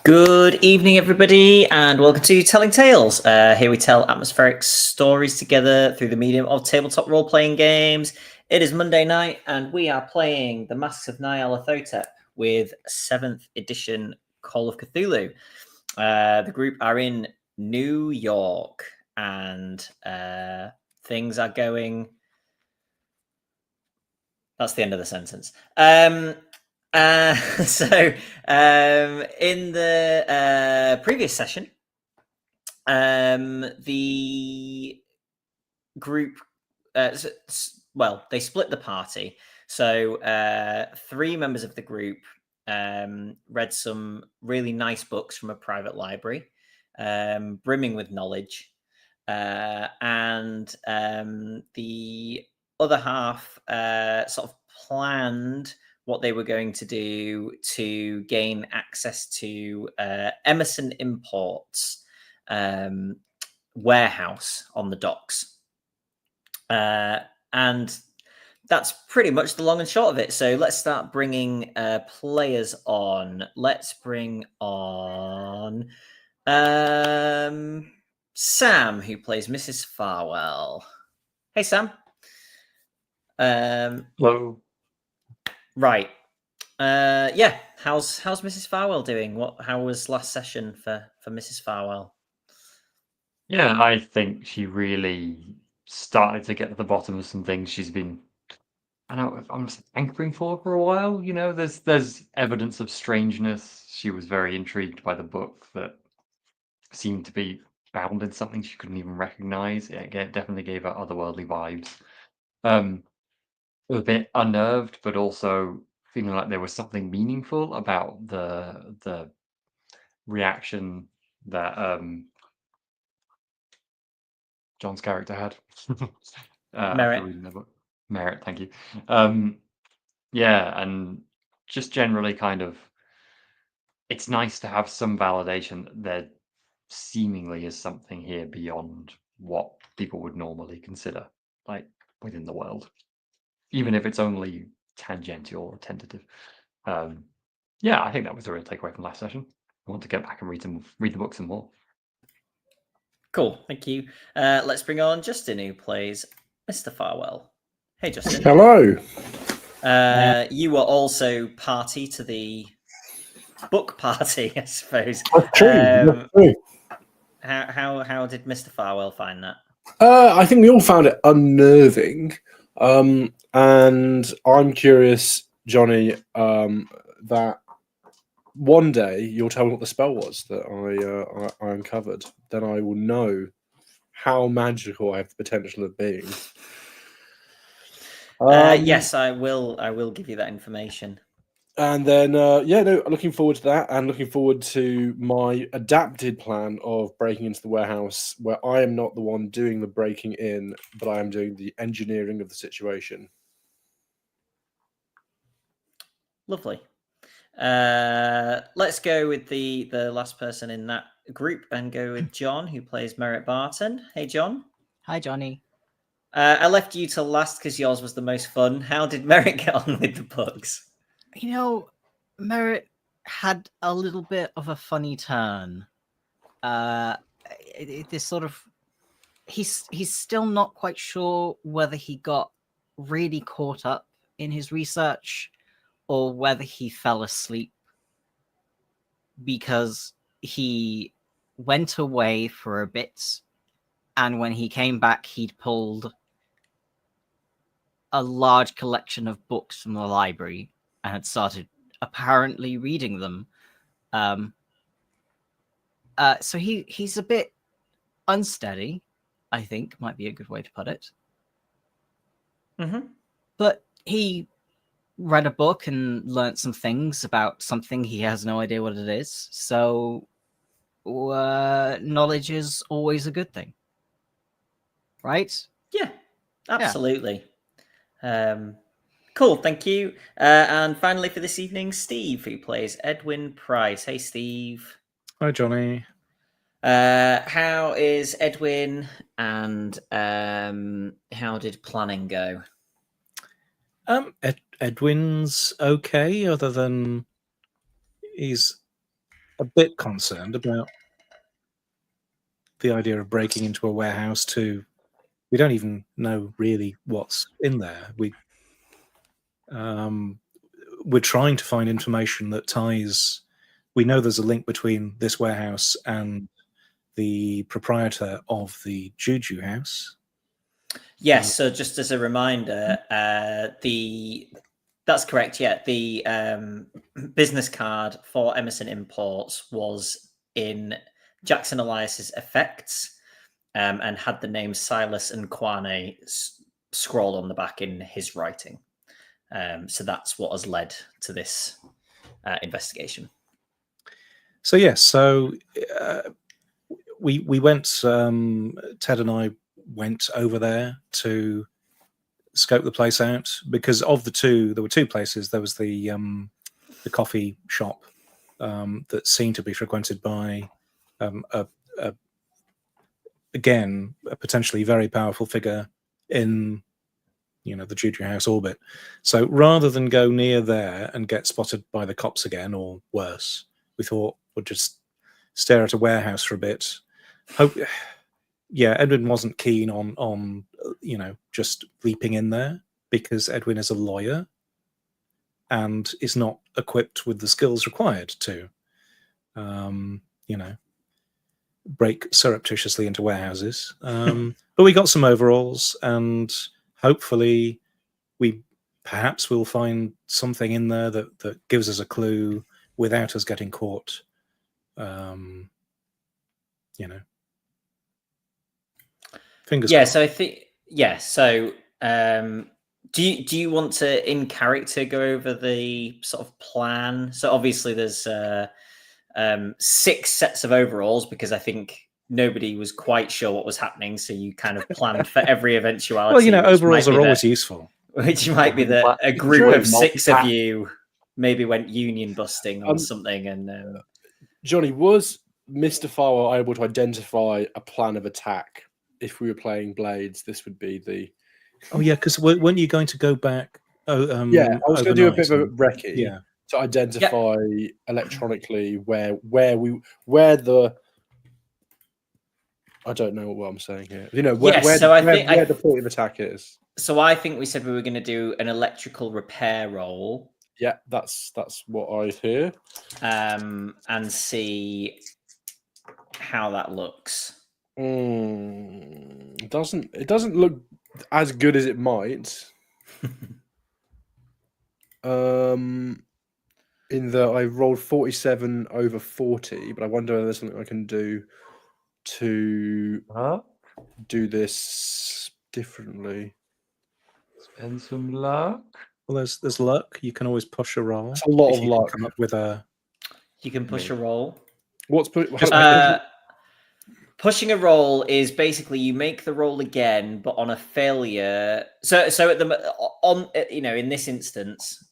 Good evening, everybody, and welcome to Telling Tales. Here we tell atmospheric stories together through the medium of tabletop role-playing games. It is Monday night, and we are playing the Masks of Nyarlathotep with 7th edition Call of Cthulhu. The group are in New York, and things are going... That's the end of the sentence. In the previous session, the group, they split the party. So 3 members of the group read some really nice books from a private library, brimming with knowledge, and the other half sort of planned what they were going to do to gain access to Emerson Imports warehouse on the docks. And that's pretty much the long and short of it. So let's start bringing players on. Let's bring on Sam, who plays Mrs. Farwell. Hey, Sam. Hello. Right. How's Mrs. Farwell doing? How was last session for Mrs. Farwell? Yeah, I think she really started to get to the bottom of some things she's been, I'm anchoring for a while. You know, there's evidence of strangeness. She was very intrigued by the book that seemed to be bound in something she couldn't even recognize. It definitely gave her otherworldly vibes. A bit unnerved, but also feeling like there was something meaningful about the reaction that John's character had after reading the book. Merit, thank you. Yeah, and just generally kind of, it's nice to have some validation that there seemingly is something here beyond what people would normally consider, like within the world, even if it's only tangential or tentative. Yeah, I think that was the real takeaway from last session. I want to get back and read the book some more. Cool, thank you. Let's bring on Justin, who plays Mr. Farwell. Hey, Justin. Hello. You were also party to the book party, I suppose. That's true. That's true. How did Mr. Farwell find that? I think we all found it unnerving, and I'm curious, Johnny, that one day you'll tell me what the spell was that I uncovered. Then I will know how magical I have the potential of being. Yes, I will give you that information. And then, looking forward to that, and looking forward to my adapted plan of breaking into the warehouse, where I am not the one doing the breaking in, but I am doing the engineering of the situation. Lovely. Let's go with the last person in that group and go with John, who plays Merritt Barton. Hey, John. Hi, Johnny. I left you till last because yours was the most fun. How did Merritt get on with the books? You know, Merritt had a little bit of a funny turn. This sort of, he's still not quite sure whether he got really caught up in his research or whether he fell asleep, because he went away for a bit, and when he came back, he'd pulled a large collection of books from the library and had started apparently reading them. So he's a bit unsteady, I think might be a good way to put it. Mm-hmm. But he read a book and learned some things about something he has no idea what it is. So knowledge is always a good thing, right? Yeah, absolutely. Yeah. Cool, thank you. And finally for this evening, Steve, who plays Edwin Price. Hey, Steve. Hi, Johnny. How is Edwin, and how did planning go? Edwin's okay, other than he's a bit concerned about the idea of breaking into a warehouse too. We don't even know really what's in there. We're trying to find information that ties. We know there's a link between this warehouse and the proprietor of the Juju house. Yes. So just as a reminder, that's correct. Yeah, the business card for Emerson Imports was in Jackson Elias's effects, and had the name Silas and Kwane scrawled on the back in his writing. So that's what has led to this investigation. So yes, so we went. Ted and I went over there to scope the place out, because of the two, there were two places. There was the coffee shop that seemed to be frequented by again a potentially very powerful figure in the Juju House orbit. So rather than go near there and get spotted by the cops again, or worse, we thought we'd just stare at a warehouse for a bit. Edwin wasn't keen on just leaping in there, because Edwin is a lawyer and is not equipped with the skills required to break surreptitiously into warehouses. But we got some overalls, and hopefully we perhaps will find something in there that gives us a clue without us getting caught. Fingers crossed. So I think So do you want to, in character, go over the sort of plan? So obviously there's 6 sets of overalls, because I think nobody was quite sure what was happening. So you kind of planned for every eventuality. Well, overalls are always useful. Which might be that a group of 6 of you maybe went union busting or something. And Jonny, was Mr. Farwell able to identify a plan of attack? If we were playing Blades, this would be the... Oh, yeah, because weren't you going to go back? I was going to do a bit of a recce to identify electronically where the... I don't know what I'm saying here. Where the point of attack is. So I think we said we were going to do an electrical repair roll. Yeah, that's what I hear. And see how that looks. It doesn't look as good as it might. In that I rolled 47 over 40, but I wonder if there's something I can do to do this differently. Spend some luck. Well, there's luck. You can always push a roll. It's a lot of luck. Come up with a. You can push a roll. What's pushing a roll is basically you make the roll again, but on a failure. So at in this instance,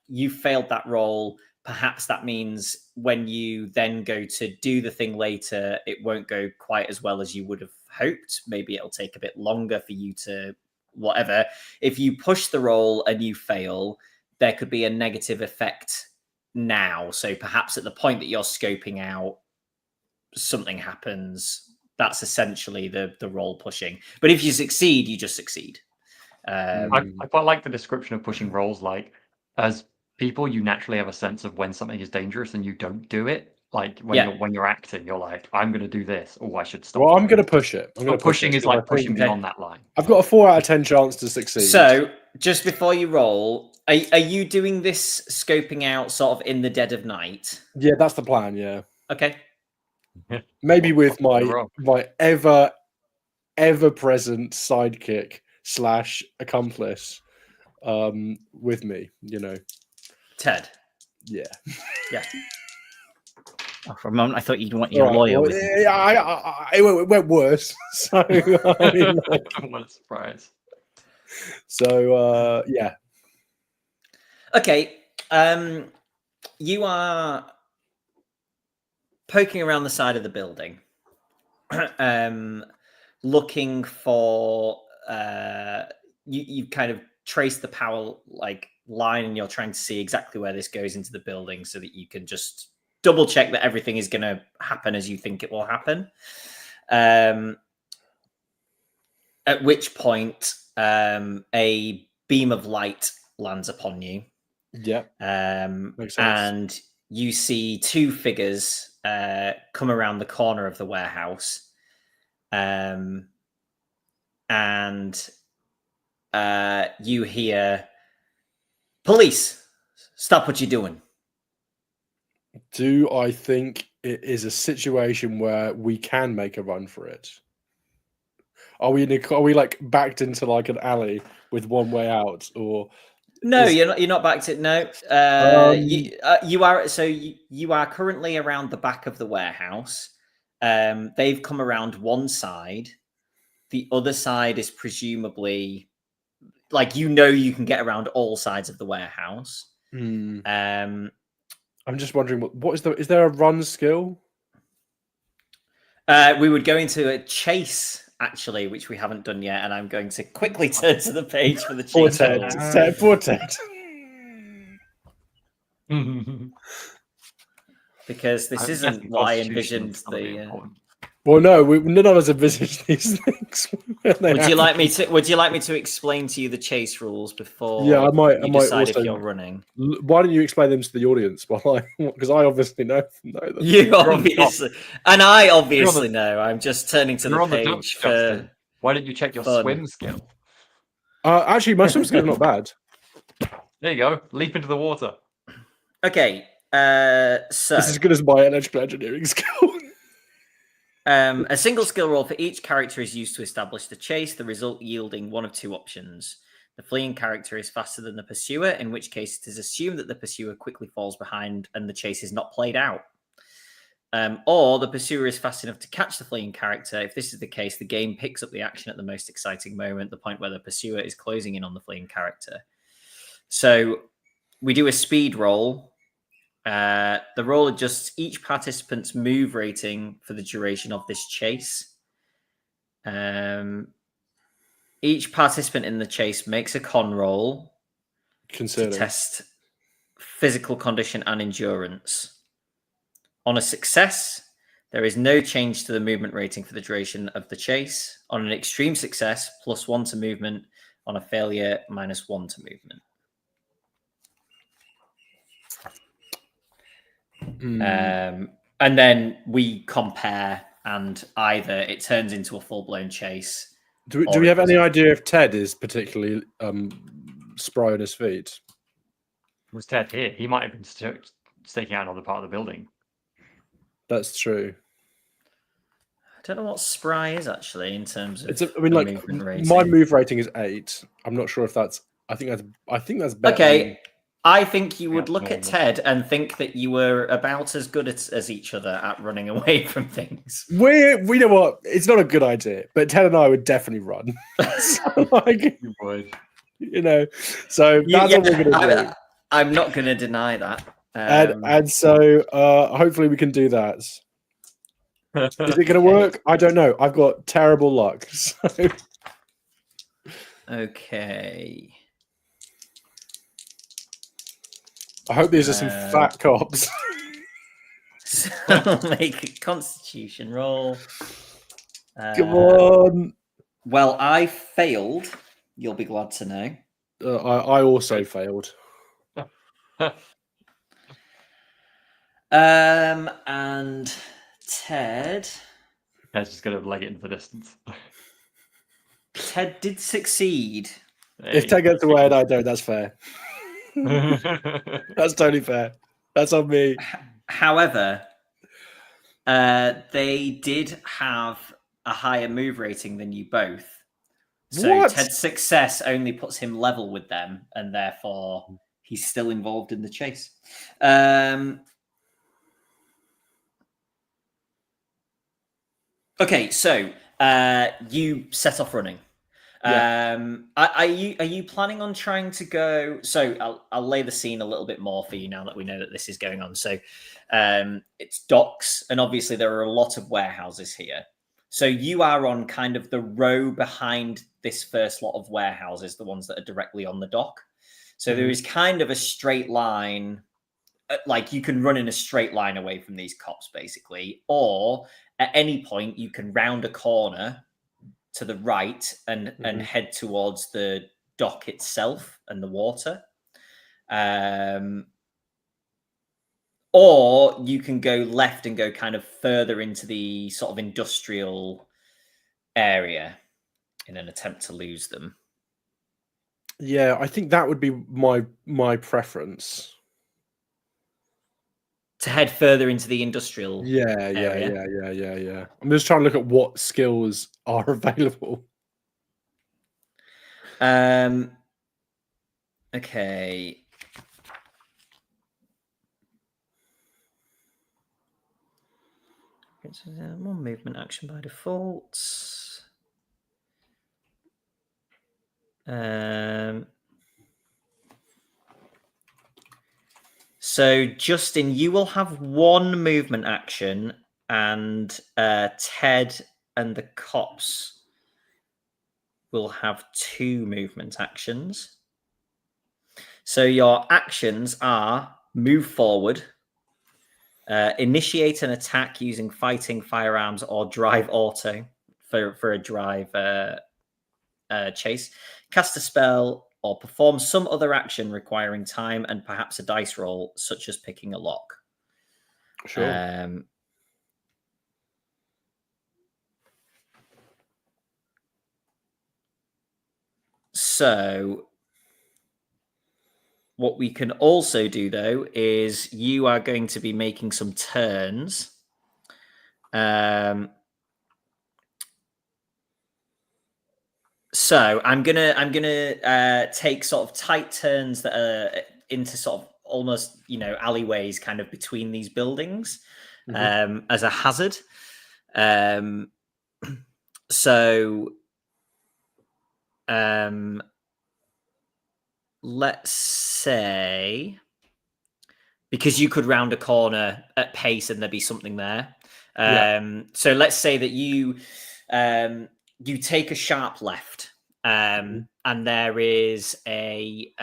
you failed that roll. Perhaps that means when you then go to do the thing later, it won't go quite as well as you would have hoped. Maybe it'll take a bit longer for you to whatever. If you push the roll and you fail, there could be a negative effect now. So perhaps at the point that you're scoping out, something happens. That's essentially the roll pushing. But if you succeed, you just succeed. I quite like the description of pushing rolls. Like, as people, you naturally have a sense of when something is dangerous and you don't do it. Like when you're acting, you're like, I'm going to do this. Oh, I should stop. Well, I'm going to push it. Pushing is like pushing beyond that line. I've got a 4 out of 10 chance to succeed. So just before you roll, are you doing this scoping out sort of in the dead of night? Yeah, that's the plan. Yeah. Okay. Maybe with my ever present sidekick / accomplice with me, Ted. Yeah. Yeah. Oh, for a moment, I thought you'd want your lawyer with you. It went worse. So I'm not surprised. So yeah. Okay. You are poking around the side of the building, looking for you kind of trace the power line, and you're trying to see exactly where this goes into the building so that you can just double check that everything is going to happen as you think it will happen. At which point, a beam of light lands upon you. Yeah. Makes sense. And you see two figures come around the corner of the warehouse. And you hear, "Police, stop what you're doing." Do I think it is a situation where we can make a run for it? Are we like backed into like an alley with one way out, or no? You're not backed it. No, you are. So you are currently around the back of the warehouse. They've come around one side. The other side is presumably like you can get around all sides of the warehouse. I'm just wondering is there a run skill? We would go into a chase, actually, which we haven't done yet, and I'm going to quickly turn to the page for the chase. Poor Ted. Because this isn't what I envisioned. Well, no, none of us envisaged these things. Would you like me to explain to you the chase rules before? Yeah, I might decide also, if you're running. Why don't you explain them to the audience? Because I obviously know them. You obviously, and I obviously know. I'm just turning to the page for. Why didn't you check your swim skill? Actually, my swim skill is not bad. There you go. Leap into the water. Okay, so this is as good as my electrical engineering skill. A single skill roll for each character is used to establish the chase, the result yielding one of two options. The fleeing character is faster than the pursuer, in which case it is assumed that the pursuer quickly falls behind and the chase is not played out. Or the pursuer is fast enough to catch the fleeing character. If this is the case, the game picks up the action at the most exciting moment, the point where the pursuer is closing in on the fleeing character. So we do a speed roll. The roll adjusts each participant's move rating for the duration of this chase. Each participant in the chase makes a con roll to test physical condition and endurance. On a success, there is no change to the movement rating for the duration of the chase. On an extreme success, +1 to movement. On a failure, -1 to movement. And then we compare, and either it turns into a full-blown chase. Do we have any idea if Ted is particularly spry on his feet? Was Ted here? He might have been staking out another part of the building. That's true. I don't know what spry is actually in terms of. movement rating. My move rating is 8. I'm not sure if that's. I think that's better. Okay. I think you would look at Ted and think that you were about as good as each other at running away from things. We know what, it's not a good idea, but Ted and I would definitely run. So, you would. So that's what we're going to do. I'm not going to deny that. And so hopefully we can do that. Is it going to work? I don't know. I've got terrible luck. So. Okay. I hope these are some fat cops. So I'll make a constitution roll. Come on. Well, I failed. You'll be glad to know. I also failed. And Ted. Ted's just going to leg it into the distance. Ted did succeed. If Ted gets away and I don't, that's fair. That's totally fair. That's on me. However, they did have a higher move rating than you both. So What? Ted's success only puts him level with them, and therefore he's still involved in the chase. Okay, so you set off running. Yeah. Are you planning on trying to go? So I'll lay the scene a little bit more for you now that we know that this is going on. So it's docks, and obviously there are a lot of warehouses here. So you are on kind of the row behind this first lot of warehouses, the ones that are directly on the dock. So there is kind of a straight line like you can run in a straight line away from these cops, basically, or at any point you can round a corner to the right and head towards the dock itself and the water. Or you can go left and go kind of further into the sort of industrial area in an attempt to lose them. Yeah, I think that would be my preference. To head further into the industrial area. Yeah. I'm just trying to look at what skills are available. Okay. It's one movement action by default. So, Justin, you will have one movement action, and Ted and the cops will have 2 movement actions. So, your actions are move forward, initiate an attack using fighting, firearms, or drive auto for a drive chase, cast a spell, or perform some other action requiring time and perhaps a dice roll, such as picking a lock. Sure. So what we can also do, though, is you are going to be making some turns. So I'm gonna take sort of tight turns that are into sort of almost alleyways, kind of between these buildings, as a hazard. So let's say, because you could round a corner at pace and there'd be something there. So let's say that you take a sharp left, and there is a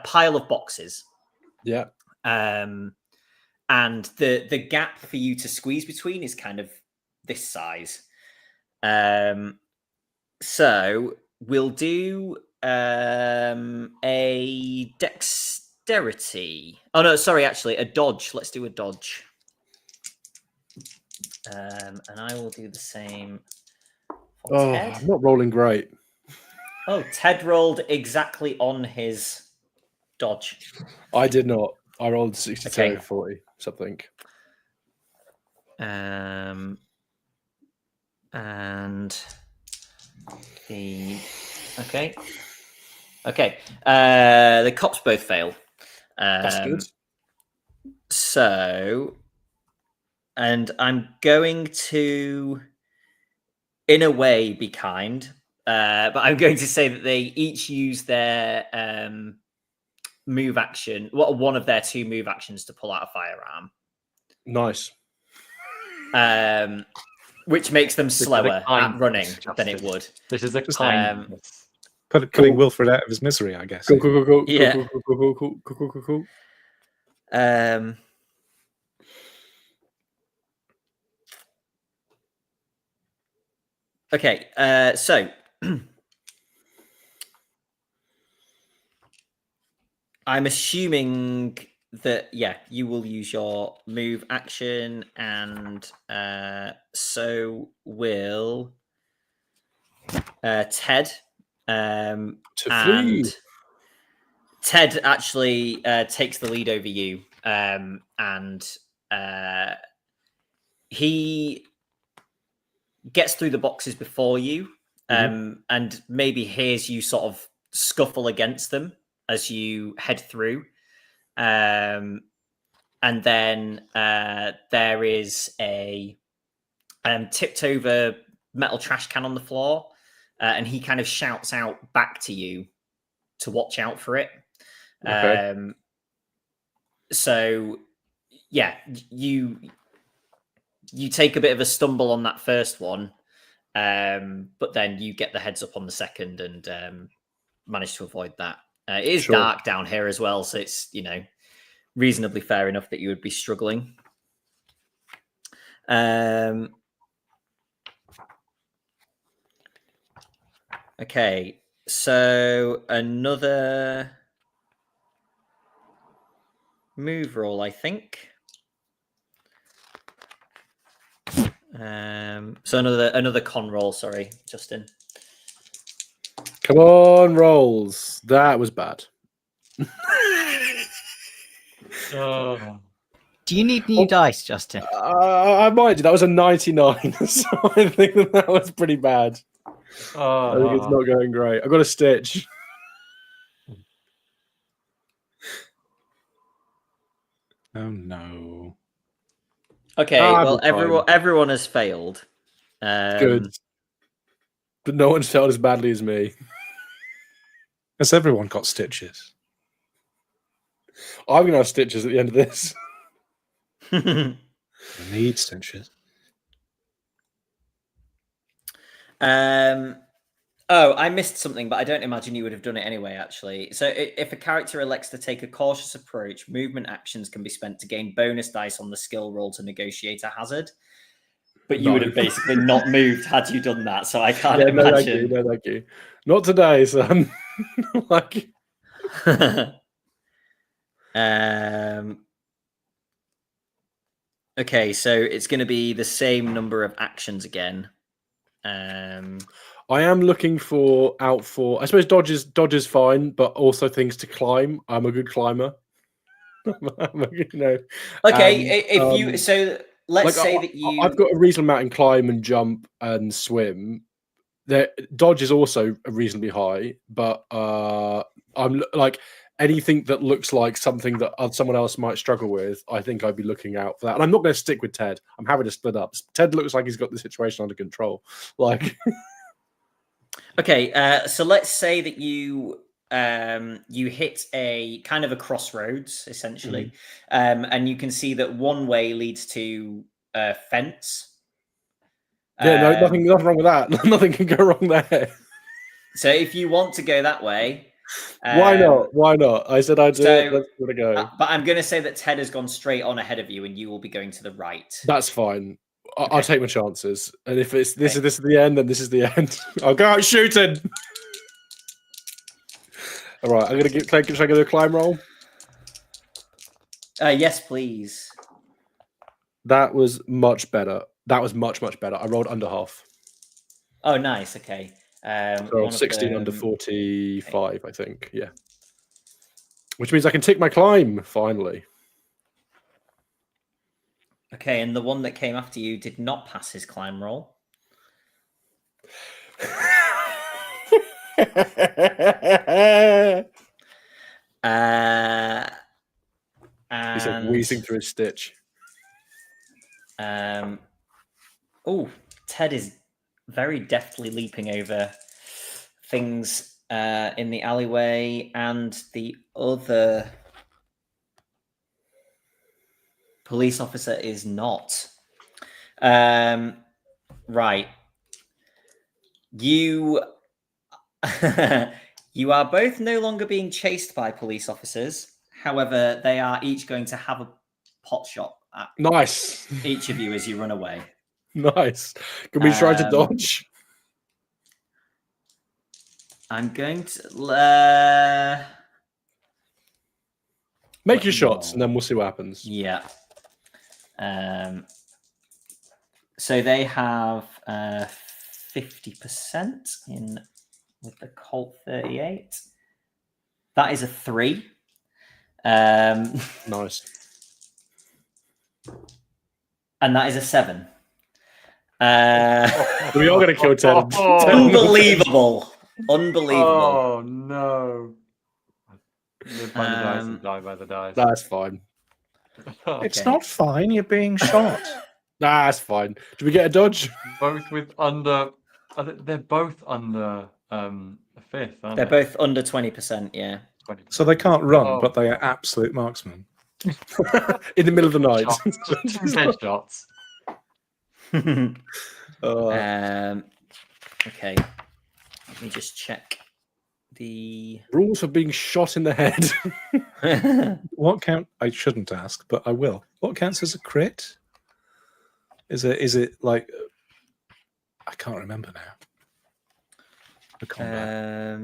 pile of boxes. Yeah. And the gap for you to squeeze between is kind of this size. So we'll do a dexterity. Oh no, sorry, actually a dodge. Let's do a dodge. And I will do the same for Ted. I'm not rolling great. Oh, Ted rolled exactly on his dodge. I did not. I rolled 62, Okay. 40, something. And the okay. The cops both fail. That's good. So, and I'm going to, in a way, be kind, but I'm going to say that they each use their move action, one of their 2 move actions to pull out a firearm. Nice. Which makes them slower at running than it would. This is a kind. Putting Wilfred out of his misery, I guess. Cool. Yeah. Cool. Okay, so I'm assuming that you will use your move action, and so will Ted. To flee. And Ted actually takes the lead over you, and he gets through the boxes before you, and maybe hears you sort of scuffle against them as you head through. And then there is a tipped over metal trash can on the floor, and he kind of shouts out back to you to watch out for it. Okay. So you take a bit of a stumble on that first one, but then you get the heads up on the second and manage to avoid that. It is dark down here as well, so it's reasonably fair enough that you would be struggling. Okay, so another move roll, I think. So another con roll. Sorry, Justin. Come on, rolls. That was bad. Oh. Do you need new dice, Justin? I might do. That was a 99, so I think that was pretty bad. I think it's not going great. I've got a stitch. Oh no. Okay, well, everyone has failed. Good. But no one's failed as badly as me. Has everyone got stitches? I'm going to have stitches at the end of this. I need stitches. Oh, I missed something, but I don't imagine you would have done it anyway, actually. So if a character elects to take a cautious approach, movement actions can be spent to gain bonus dice on the skill roll to negotiate a hazard. But you would have basically not moved had you done that, so I can't imagine. No, thank you. Not today, son. Like... Okay, so it's going to be the same number of actions again. I am looking out for. I suppose dodge is fine, but also things to climb. I'm a good climber. Okay, let's say that you. I've got a reasonable amount in climb and jump and swim. Dodge is also reasonably high, but I'm like anything that looks like something that someone else might struggle with. I think I'd be looking out for that. And I'm not going to stick with Ted. I'm having to split up. Ted looks like he's got the situation under control. Like. Okay, so let's say that you hit a kind of a crossroads, essentially, and you can see that one way leads to a fence. Yeah, nothing wrong with that. Nothing can go wrong there. So if you want to go that way, why not? Why not? I said I'd do it. Let's give it a go. But I'm going to say that Ted has gone straight on ahead of you, and you will be going to the right. That's fine. I'll take my chances, and if this is the end, then this is the end. I'll go out shooting. All right, I'm gonna get. Should I go to a climb roll? Yes, please. That was much better. That was much better. I rolled under half. Oh, nice. Okay. So 16 under 45, I think. Yeah. Which means I can tick my climb finally. Okay, and the one that came after you did not pass his climb roll. He's like wheezing through his stitch. Oh, Ted is very deftly leaping over things in the alleyway, and the other police officer is not. Right. You you are both no longer being chased by police officers. However, they are each going to have a pot shot at each of you as you run away. Nice. Can we try to dodge? I'm going to make your shots, and then we'll see what happens. Yeah. So they have 50% in with the Colt 38. That is a 3. Nice. And that is a 7. We are going to kill Ted. Unbelievable. Oh no. Live by the dice and die by the dice. That's fine. Okay. It's not fine. You're being shot. That's fine. Do we get a dodge? Both with under. They're both under a fifth, aren't They're they? both under 20%, yeah. 20%. So they can't run, but they are absolute marksmen. In the middle of the night. Headshots. Okay. Let me just check the rules for being shot in the head. What count? I shouldn't ask, but I will. What counts as a crit? Is it like? I can't remember now. The combat.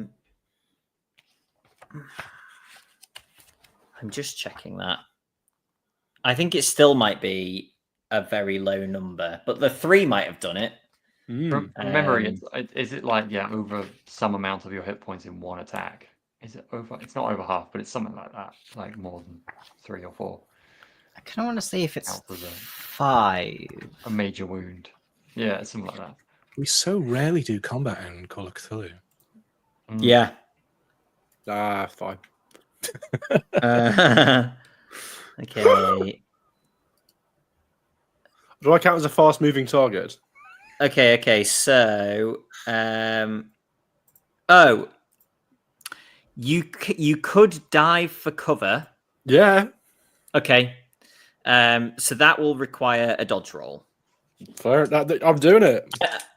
I'm just checking that. I think it still might be a very low number, but the 3 might have done it. From memory, is it like over some amount of your hit points in one attack? Is it over? It's not over half, but it's something like that, like more than 3 or 4. I kind of want to see if it's Counts as 5. a major wound. Yeah, something like that. We so rarely do combat in Call of Cthulhu. Yeah. Fine. Okay. Do I count as a fast-moving target? Okay. So, you could dive for cover. Yeah. Okay. So that will require a dodge roll. Fair. I'm doing it.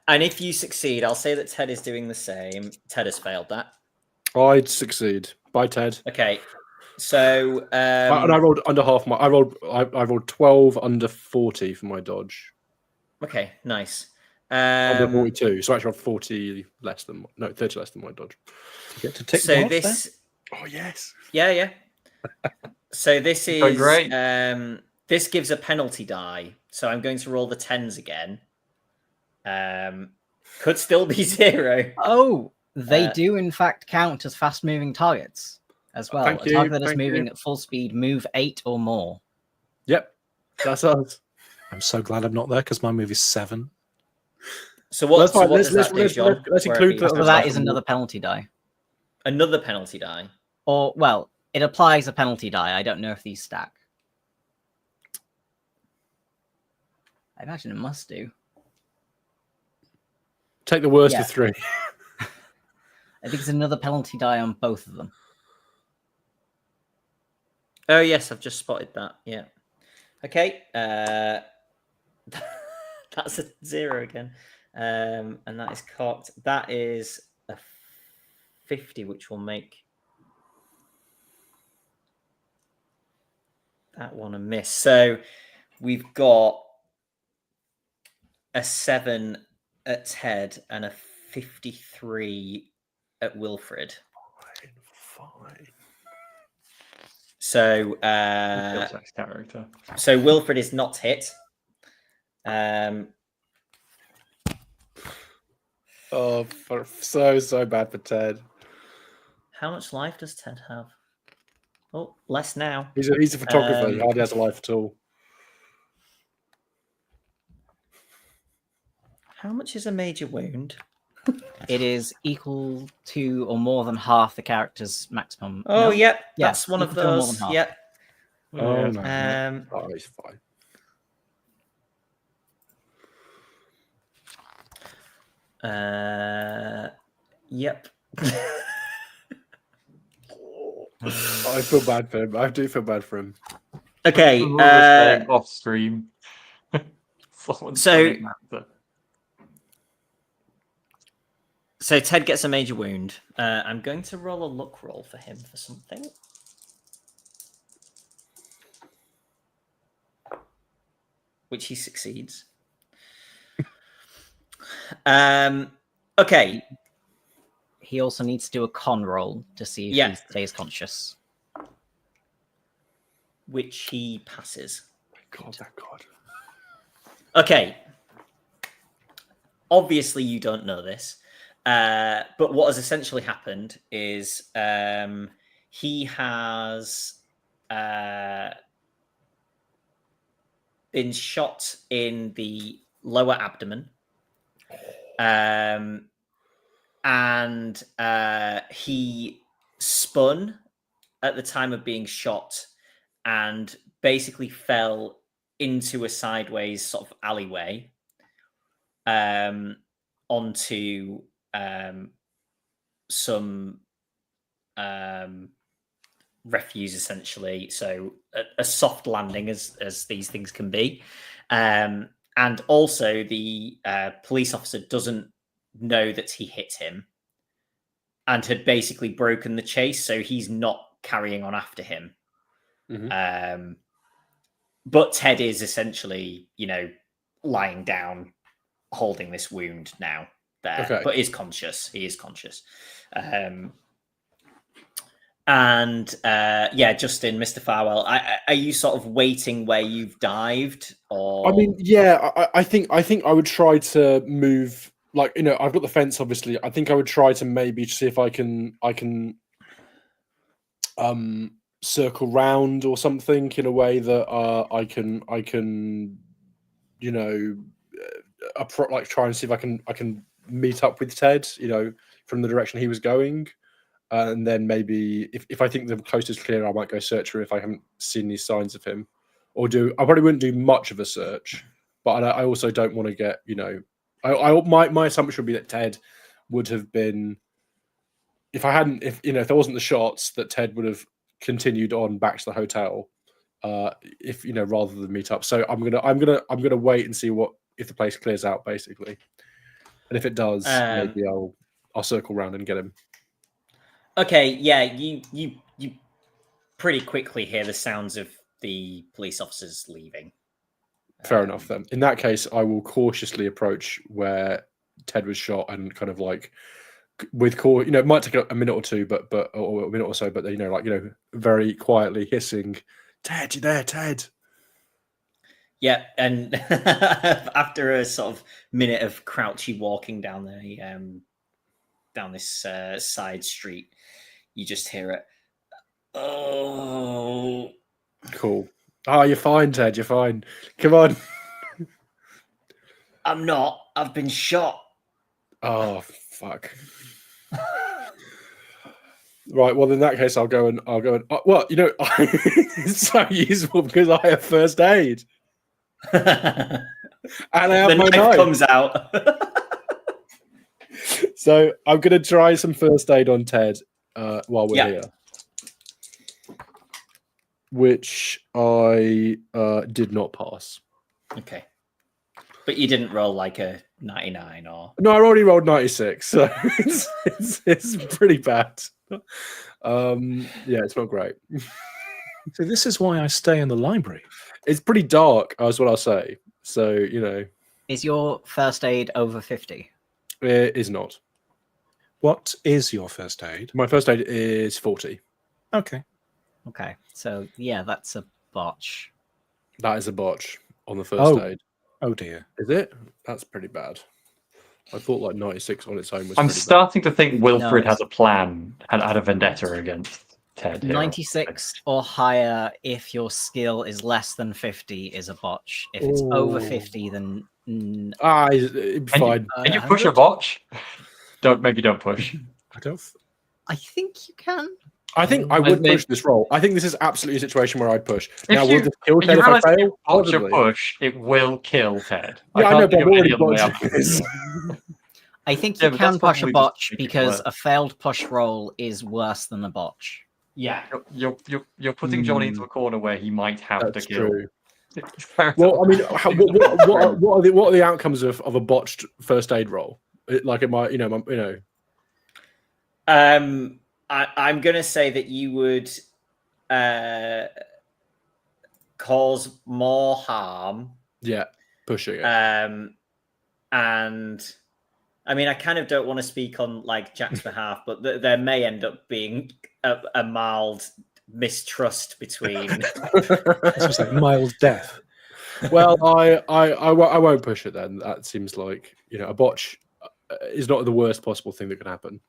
And if you succeed, I'll say that Ted is doing the same. Ted has failed that. I'd succeed. Bye, Ted. Okay. So and I rolled under half my. I rolled 12 under 40 for my dodge. Okay, nice. Under 42, so actually 40 less than 30 less than my dodge. You get to tick so them off this. there? Oh yes. Yeah. So this is great. This gives a penalty die. So I'm going to roll the 10s again. Could still be 0. Oh, they do in fact count as fast-moving targets as well. Thank A you, target that is thank moving you. at full speed, move 8 or more. Yep. That's us. I'm so glad I'm not there because my move is 7. So what? That's fine. What does that do, John? Let's include Wherever that. you- So that is another penalty die. Another penalty die. Or, well, it applies a penalty die. I don't know if these stack. I imagine it must do. Take the worst Yeah. of 3. I think it's another penalty die on both of them. Oh yes, I've just spotted that. Yeah. Okay. That's a 0 again. And that is cocked. That is a 50, which will make that one a miss. So we've got a 7 at Ted and a 53 at Wilfred. Fine. So Character. so Wilfred is not hit. Oh, so bad for Ted. How much life does Ted have? Oh, less now. He's a photographer. He hardly has a life at all. How much is a major wound? It is equal to or more than half the character's maximum. Oh, No? yep. Yeah, That's one of equal to or more those. than half. Yep. Oh no. Um, He's fine. Yep. I feel bad for him. I do feel bad for him. Okay. Off stream. So Ted gets a major wound. I'm going to roll a luck roll for him for something. Which he succeeds. Okay. He also needs to do a con roll to see if he stays conscious. Which he passes. God, that God. Okay. Obviously, you don't know this. But what has essentially happened is he has been shot in the lower abdomen. And he spun at the time of being shot and basically fell into a sideways sort of alleyway onto some refuse, essentially. So a soft landing, as these things can be. And also the police officer doesn't know that he hit him. and had basically broken the chase, so he's not carrying on after him. But Ted is essentially, lying down, holding this wound now there, but is conscious. He is conscious. Justin, Mr. Farwell, are you sort of waiting where you've dived, or? I mean, yeah, I think I would try to move. Like, I've got the fence. Obviously, I think I would try to maybe see if I can circle round or something in a way that I can like try and see if I can meet up with Ted, from the direction he was going. And then maybe if I think the coast is clear, I might go search for if I haven't seen any signs of him. I probably wouldn't do much of a search, but I also don't want to get, my assumption would be that Ted would have been, if there wasn't the shots, that Ted would have continued on back to the hotel, rather than meet up. So I'm gonna wait and see if the place clears out, basically, and if it does, maybe I'll circle around and get him. Okay, yeah, you pretty quickly hear the sounds of the police officers leaving. Fair enough, then. In that case, I will cautiously approach where Ted was shot and kind of like with it might take a minute or two, or a minute or so, but very quietly hissing, "Ted, you there, Ted?" Yeah, and after a sort of minute of crouchy walking down this side street, you just hear it. Oh, cool. Oh, you're fine, Ted. You're fine. Come on. I'm not. I've been shot. Oh, fuck. Right. Well, in that case, I'll go and. Well, it's so useful because I have first aid, and I have my knife comes out. So I'm going to try some first aid on Ted while we're here, which I did not pass. Okay. But you didn't roll like a 99 or... No, I already rolled 96, so it's pretty bad. It's not great. So this is why I stay in the library. It's pretty dark, is what I'll say. So, Is your first aid over 50? It is not. What is your first aid? My first aid is 40. Okay. So, yeah, that's a botch. That is a botch on the first aid. Oh, dear. Is it? That's pretty bad. I thought like 96 on its own was I'm pretty starting to think Wilfred has a plan and had a vendetta against Ted. 96 or higher if your skill is less than 50 is a botch. If it's over 50, then... fine. Can you push a botch? Maybe don't push. I think you can. I think I would push this roll. I think this is absolutely a situation where I'd push. Now, will this kill If Ted if I fail? you botch a push, it will kill Ted. Yeah, I know, but I'm already botching this. I think you can push a botch because a failed push roll is worse than a botch. Yeah. You're putting Jonny into a corner where he might have to kill. True. Well, I mean, what are the outcomes of a botched first aid roll? I'm going to say that you would cause more harm. Yeah, pushing it. And I mean, I kind of don't want to speak on like Jack's behalf, but there may end up being a mild mistrust between. It's just like mild death. Well, I won't push it then. That seems like a botch is not the worst possible thing that can happen.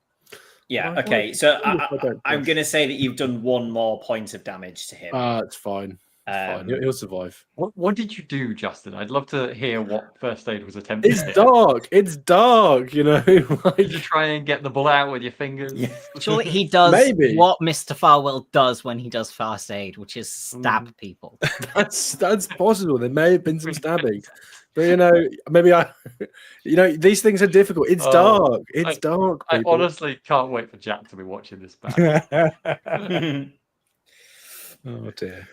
Yeah. Okay. So I'm going to say that you've done one more point of damage to him. It's fine. He'll survive. What did you do, Justin? I'd love to hear what first aid was attempted. It's dark. It's dark. Did you try and get the bullet out with your fingers? Yeah. Surely he does what Mr. Farwell does when he does first aid, which is stab people. That's possible. There may have been some stabbing. But maybe these things are difficult. It's dark. It's dark. People. I honestly can't wait for Jack to be watching this back. Oh dear.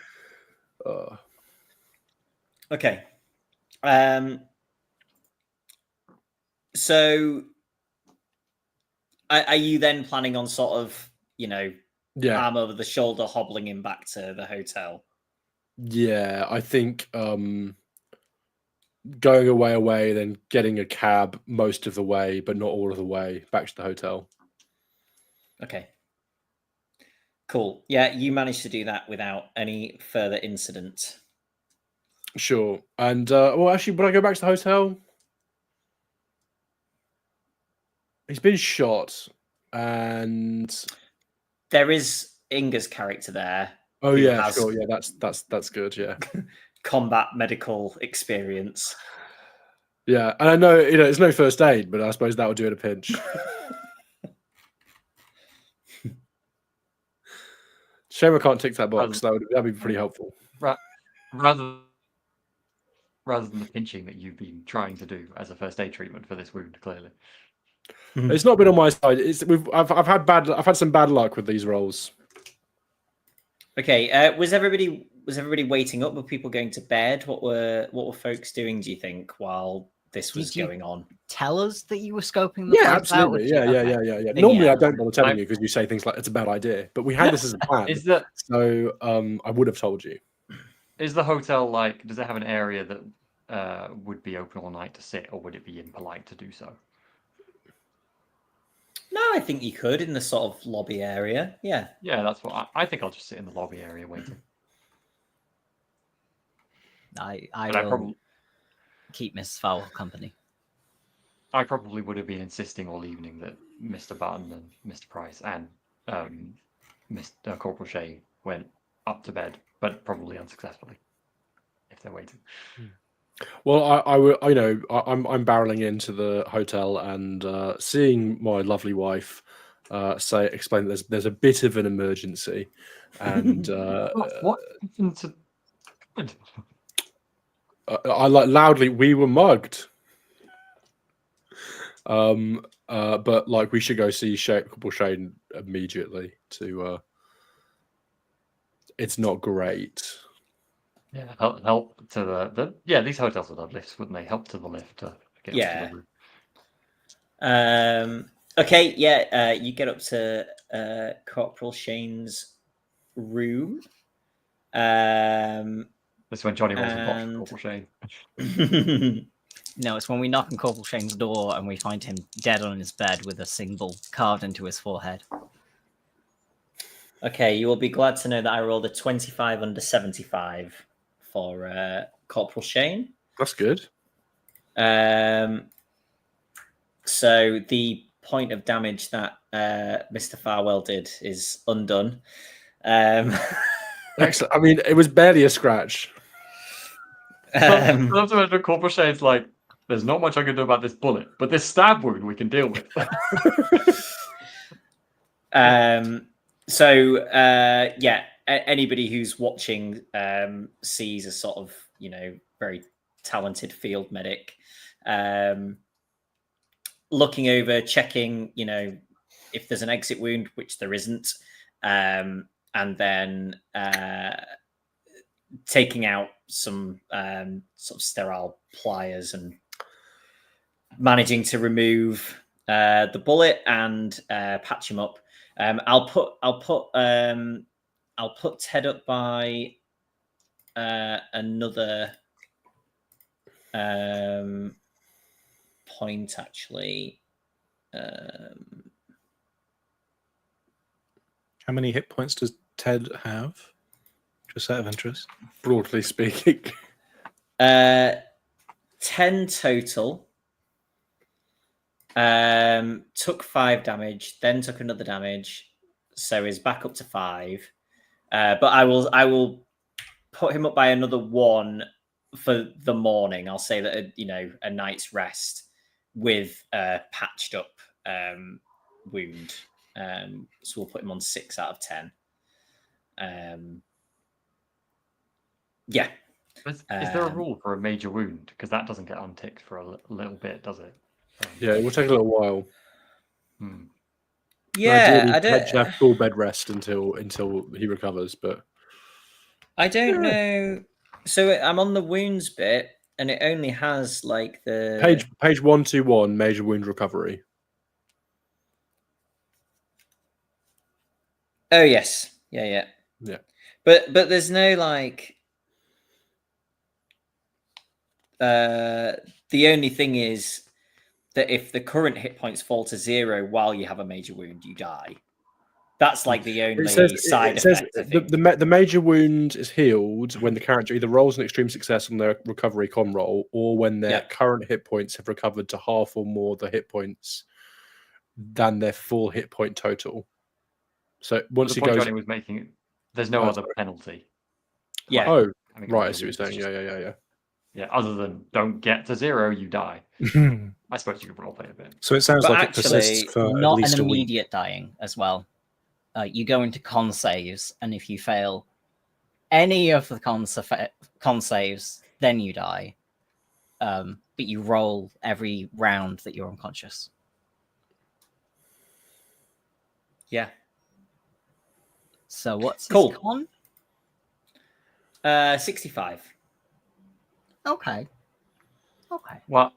Okay. So are you then planning on sort of, Yeah, arm over the shoulder, hobbling him back to the hotel? yeah. I think going away, then getting a cab most of the way, but not all of the way back to the hotel. Okay. Cool. Yeah, you managed to do that without any further incident. Sure. And well, actually, would I go back to the hotel? He's been shot, and There is Inga's character there. oh who yeah, has sure, yeah, that's good, yeah. combat medical experience. Yeah, and I know it's no first aid, but I suppose that would do at a pinch. Shame I can't tick that box. That'd be pretty helpful. Rather than the pinching that you've been trying to do as a first aid treatment for this wound, clearly. It's not been on my side. I've had some bad luck with these rolls. Okay, was everybody waiting up? Were people going to bed? What were folks doing, do you think, while this was going on? Tell us that you were scoping the Yeah, place out? absolutely. Yeah. Then Normally, yeah. I don't bother telling you because you say things like it's a bad idea, but we had this as a plan. So I would have told you. Is the hotel does it have an area that would be open all night to sit, or would it be impolite to do so? No, I think you could in the sort of lobby area. Yeah. Yeah, that's what I think. I'll just sit in the lobby area waiting. I will keep Miss Fowl company. I probably would have been insisting all evening that Mr. Barton and Mr. Price and Mr. Corporal Shea went up to bed, but probably unsuccessfully if they're waiting. Well, I'm barreling into the hotel and seeing my lovely wife explain that there's a bit of an emergency, and what happened to? I like loudly, we were mugged. But like we should go see Corporal Shane immediately. It's not great. Yeah, help to the these hotels would have lifts, wouldn't they? Help to the lift to get up to the room. Okay, yeah, you get up to Corporal Shane's room. This is when Jonny wasn't watching Corporal Shane. No, it's when we knock on Corporal Shane's door and we find him dead on his bed with a symbol carved into his forehead. Okay, you will be glad to know that I rolled a 25 under 75 for Corporal Shane. That's good. So the point of damage that Mr. Farwell did is undone. Excellent. I mean, it was barely a scratch. I love to imagine Corporal Shane's like, there's not much I can do about this bullet, but this stab wound we can deal with. Anybody who's watching sees a sort of, very talented field medic looking over, checking, if there's an exit wound, which there isn't, and then taking out some sort of sterile pliers and managing to remove the bullet and patch him up. I'll put Ted up by another point, actually. How many hit points does Ted have? Just out of interest. Broadly speaking. 10 total. Took 5 damage, then took another damage, so is back up to 5. But I will put him up by another 1 for the morning. I'll say that a night's rest with a patched up wound. So we'll put him on 6 out of 10. Yeah. Is there a rule for a major wound? Because that doesn't get unticked for a little bit, does it? Yeah, it will take a little while. Yeah, I don't have full bed rest until he recovers, but I don't know. So I'm on the wounds bit, and it only has like the page 121 major wound recovery. Oh yes, yeah. But there's no like. The only thing is that if the current hit points fall to 0 while you have a major wound, you die. That's like the only side effect. I think. The major wound is healed when the character either rolls an extreme success on their recovery con roll, or when their current hit points have recovered to half or more the hit points than their full hit point total. So once the he point goes, Jonny was making, there's no other penalty. Yeah. Oh, right. I see what you're saying. Yeah. Other than don't get to 0, you die. I suppose you could roleplay a bit. So it sounds But like it actually, persists for Not at least an a week. immediate dying as well. You go into con saves, and if you fail any of the con saves, then you die. But you roll every round that you're unconscious. Yeah. So what's his Cool. con? 65. Okay. Well,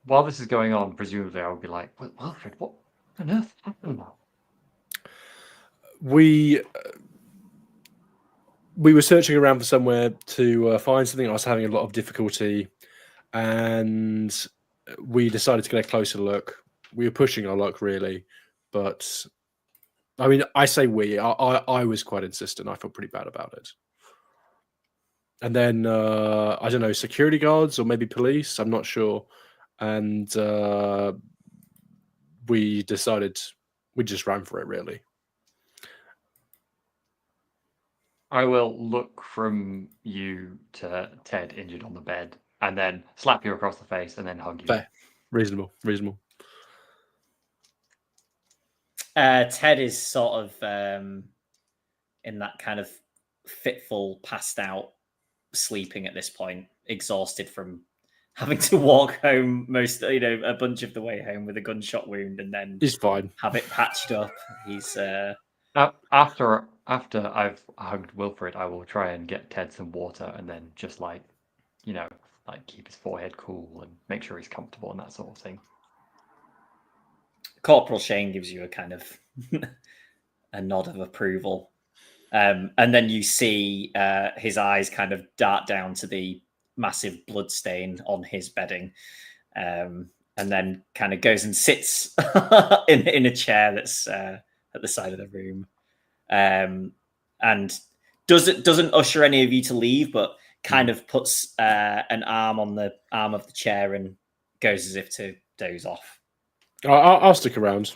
while this is going on, presumably I would be like, Wilfred, what on earth happened? We were searching around for somewhere to find something. I was having a lot of difficulty, and we decided to get a closer look. We were pushing our luck, really, but I mean, I say we. I was quite insistent. I felt pretty bad about it. And then I don't know, security guards or maybe police. I'm not sure. And we decided we just ran for it, really. I will look from you to Ted injured on the bed, and then slap you across the face, and then hug you. Fair. Reasonable. Ted is sort of in that kind of fitful, passed out, sleeping at this point, exhausted from having to walk home a bunch of the way home with a gunshot wound, and then He's fine. Have it patched up. He's after I've hugged Wilfred, I will try and get Ted some water, and then just like keep his forehead cool and make sure he's comfortable and that sort of thing. Corporal Shane gives you a kind of a nod of approval. And then you see his eyes kind of dart down to the massive blood stain on his bedding, and then kind of goes and sits in a chair that's at the side of the room, and doesn't usher any of you to leave, but kind of puts an arm on the arm of the chair and goes as if to doze off. I'll stick around.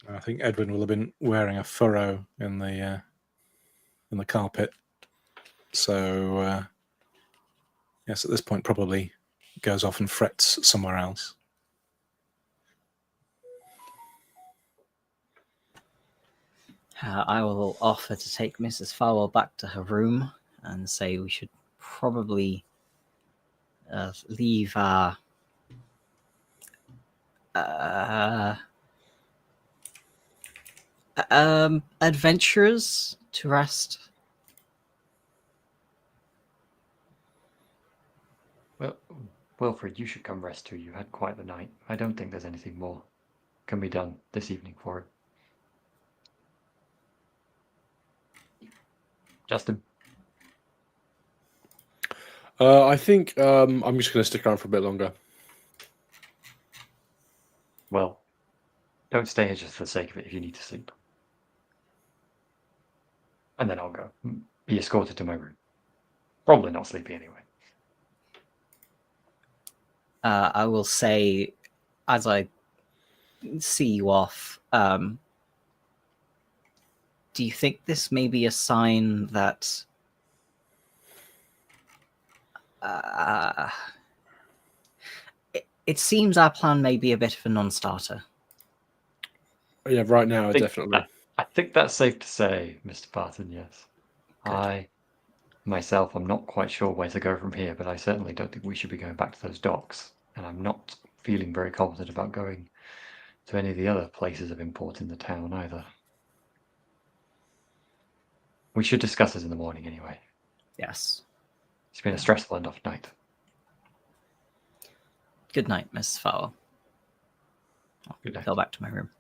I think Edwin will have been wearing a furrow in the carpet. So yes, at this point probably goes off and frets somewhere else. I will offer to take Mrs. Farwell back to her room and say we should probably leave our adventurers to rest. Well, Wilfred, you should come rest too. You had quite the night. I don't think there's anything more can be done this evening for it. Justin? I think I'm just going to stick around for a bit longer. Well, don't stay here just for the sake of it if you need to sleep. And then I'll go. Be escorted to my room. Probably not sleepy anyway. I will say, as I see you off, do you think this may be a sign that it seems our plan may be a bit of a non-starter? Yeah, right now, definitely. I think that's safe to say, Mr. Barton, yes. Good. I, myself, I'm not quite sure where to go from here, but I certainly don't think we should be going back to those docks. And I'm not feeling very confident about going to any of the other places of import in the town either. We should discuss this in the morning anyway. Yes. It's been a stressful enough night. Good night, Miss Farwell. I'll go back to my room.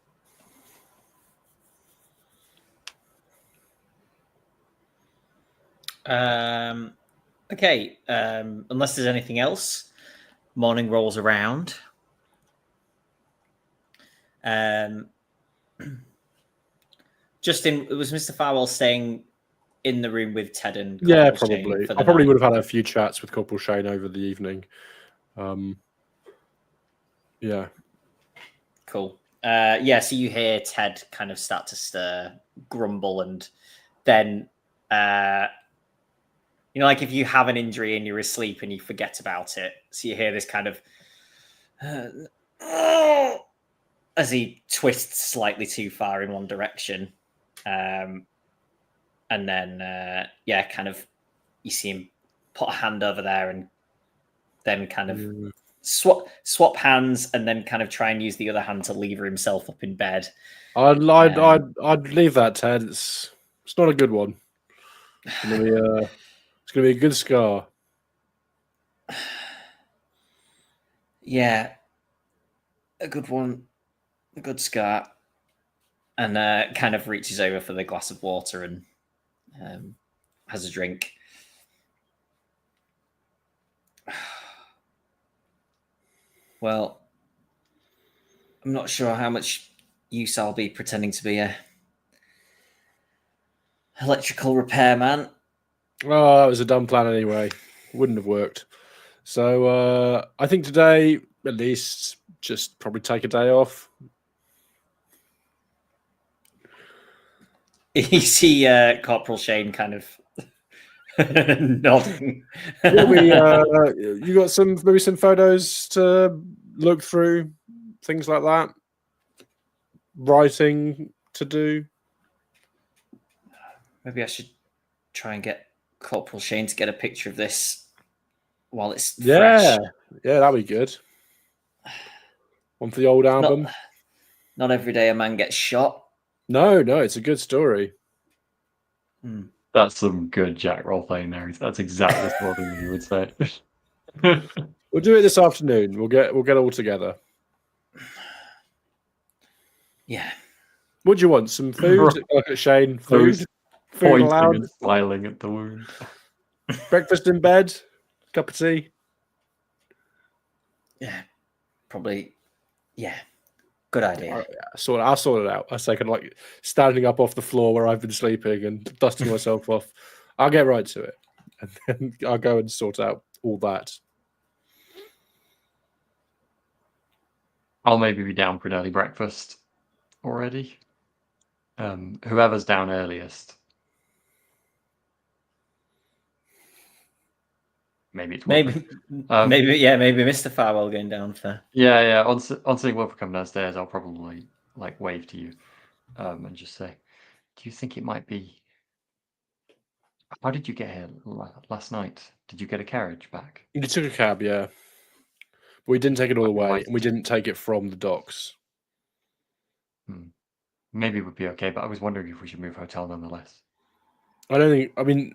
Okay. Unless there's anything else, morning rolls around. Justin, was Mr. Farwell staying in the room with Ted and Yeah, Corporal Shane probably. for I the probably night? would have had a few chats with Corporal Shane over the evening. Yeah. Cool. Yeah, so you hear Ted kind of start to stir, grumble, and then like if you have an injury and you're asleep and you forget about it, so you hear this kind of as he twists slightly too far in one direction, and then kind of you see him put a hand over there and then kind of swap hands and then kind of try and use the other hand to lever himself up in bed. I'd leave that, Ted. It's not a good one. It's gonna be a good scar. Yeah, a good one, a good scar, and kind of reaches over for the glass of water and has a drink. Well, I'm not sure how much use I'll be pretending to be a electrical repairman. Oh, that was a dumb plan anyway. Wouldn't have worked. So I think today, at least, just probably take a day off. You see Corporal Shane kind of nodding. You got maybe some photos to look through, things like that. Writing to do. Maybe I should try and get Corporal Shane to get a picture of this while it's fresh. Yeah, that'd be good. One for the old album. Not every day a man gets shot. No, it's a good story. That's some good Jack role playing there. That's exactly the sort of thing you would say. We'll do it this afternoon. We'll get all together. Yeah. What do you want? Some food? Look at Shane. Food Pointing allowed. and smiling at the wound. Breakfast in bed. Cup of tea. Yeah. Probably. Yeah. Good idea. I'll sort it out. I say, kind of like standing up off the floor where I've been sleeping and dusting myself off. I'll get right to it, and then I'll go and sort out all that. I'll maybe be down for an early breakfast already. Whoever's down earliest. Maybe it's maybe Mr. Farwell going down for. Yeah. On seeing Wilfred come downstairs, I'll probably wave to you, and just say, "Do you think it might be? How did you get here last night? Did you get a carriage back?" You took a cab, yeah. We didn't take it all the way, and we didn't take it from the docks. Maybe it would be okay, but I was wondering if we should move hotel nonetheless. I don't think. I mean,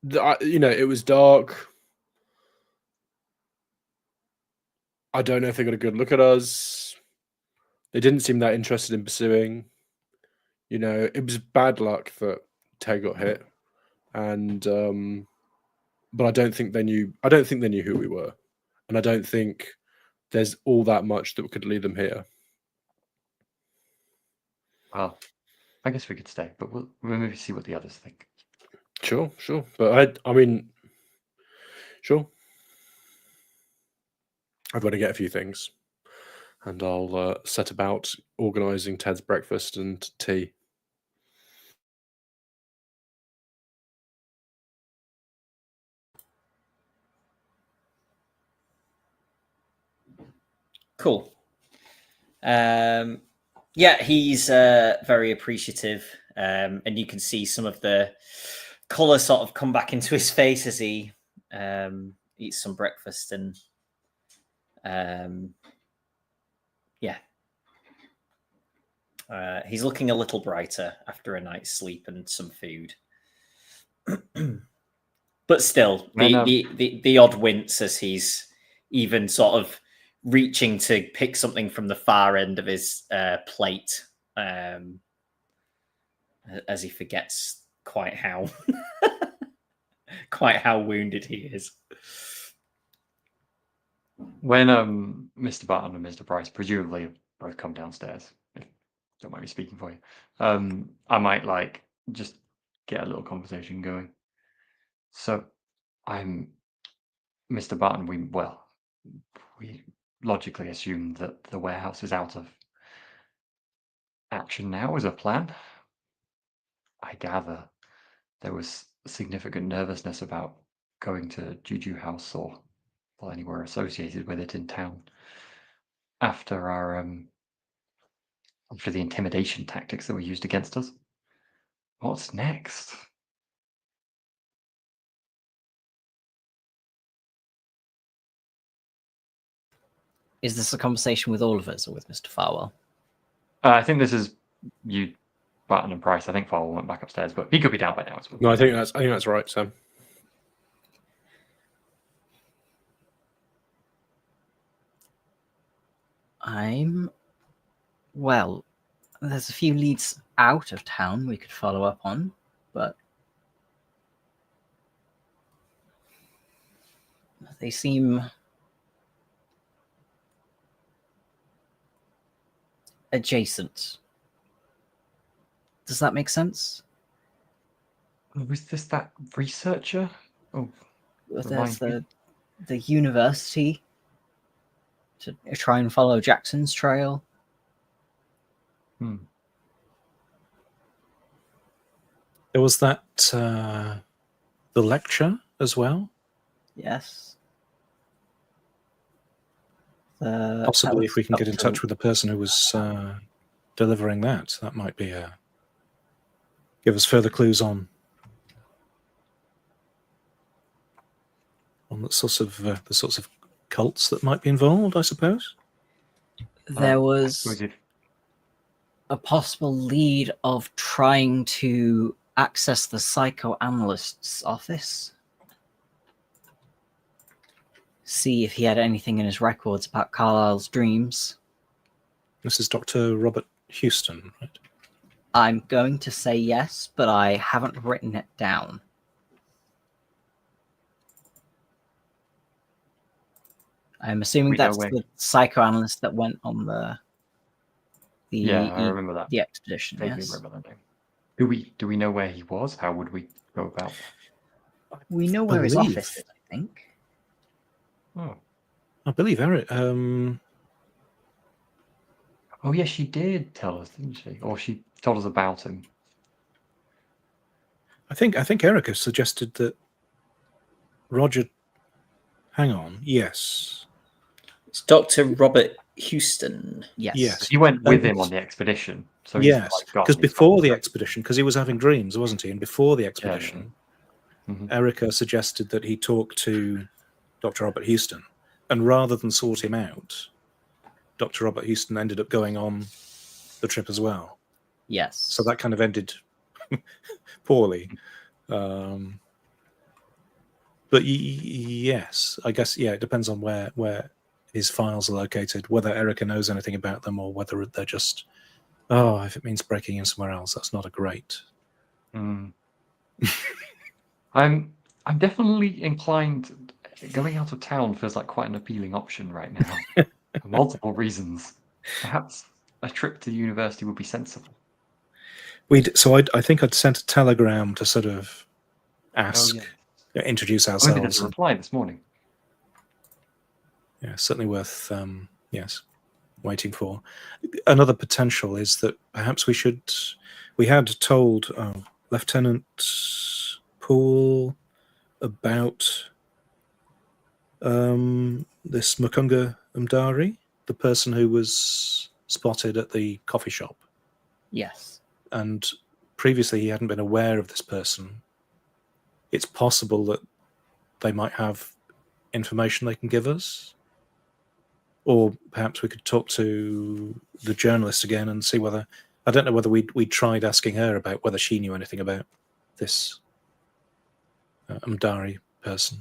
it was dark. I don't know if they got a good look at us. They didn't seem that interested in pursuing. It was bad luck that Tay got hit, and but I don't think they knew. I don't think they knew who we were, and I don't think there's all that much that could lead them here. Well, I guess we could stay, but we'll maybe see what the others think. Sure. But I mean, sure. I've got to get a few things, and I'll set about organising Ted's breakfast and tea. Cool. Yeah, he's very appreciative, and you can see some of the colour sort of come back into his face as he eats some breakfast, and he's looking a little brighter after a night's sleep and some food. But still, the odd wince as he's even sort of reaching to pick something from the far end of his plate as he forgets quite how wounded he is. When Mr. Barton and Mr. Price presumably both come downstairs, if don't mind me speaking for you, I might like just get a little conversation going. So I'm Mr. Barton. We logically assume that the warehouse is out of action now as a plan. I gather there was significant nervousness about going to Juju House or anywhere associated with it in town after after the intimidation tactics that were used against us. What's next? Is this a conversation with all of us or with Mr. Farwell? I think this is you, Barton and Price. I think Farwell went back upstairs, but he could be down by now as well. No, I think that's right, Sam. Well, there's a few leads out of town we could follow up on, but they seem adjacent. Does that make sense? Was this that researcher? Oh, There's the university to try and follow Jackson's trail. There was that the lecture as well. Yes. Possibly, if we can get in touch with the person who was delivering that, that might be give us further clues on the sorts of cults that might be involved, I suppose. There was a possible lead of trying to access the psychoanalyst's office. See if he had anything in his records about Carlisle's dreams. This is Dr. Robert Houston, right? I'm going to say yes, but I haven't written it down. I'm assuming that's the psychoanalyst that went on the I remember that. The expedition. Vaguely Yes. remember that name. Do we know where he was? How would we go about? We know where his office is, I think. Oh, I believe Eric. Oh yeah, she did tell us, didn't she? Or she told us about him. I think Erica suggested that Roger. Hang on. Yes. It's Dr. Robert Houston. Yes. Yes. He went with him on the expedition. So yes, because before the expedition, because he was having dreams, wasn't he? And before the expedition, Erica suggested that he talk to Dr. Robert Houston, and rather than sort him out, Dr. Robert Houston ended up going on the trip as well. Yes. So that kind of ended poorly. But yes, I guess, it depends on where his files are located, whether Erica knows anything about them or whether they're just, if it means breaking in somewhere else, that's not a great. I'm definitely inclined. Going out of town feels like quite an appealing option right now for multiple reasons. Perhaps a trip to the university would be sensible. I think I'd sent a telegram to sort of ask, introduce ourselves. There's a reply this morning. Yeah, certainly worth waiting for. Another potential is that perhaps we had told Lieutenant Poole about this Mukunga Mdari, the person who was spotted at the coffee shop. Yes. And previously he hadn't been aware of this person. It's possible that they might have information they can give us. Or perhaps we could talk to the journalist again and see whether... I don't know whether we tried asking her about whether she knew anything about this Mdari person.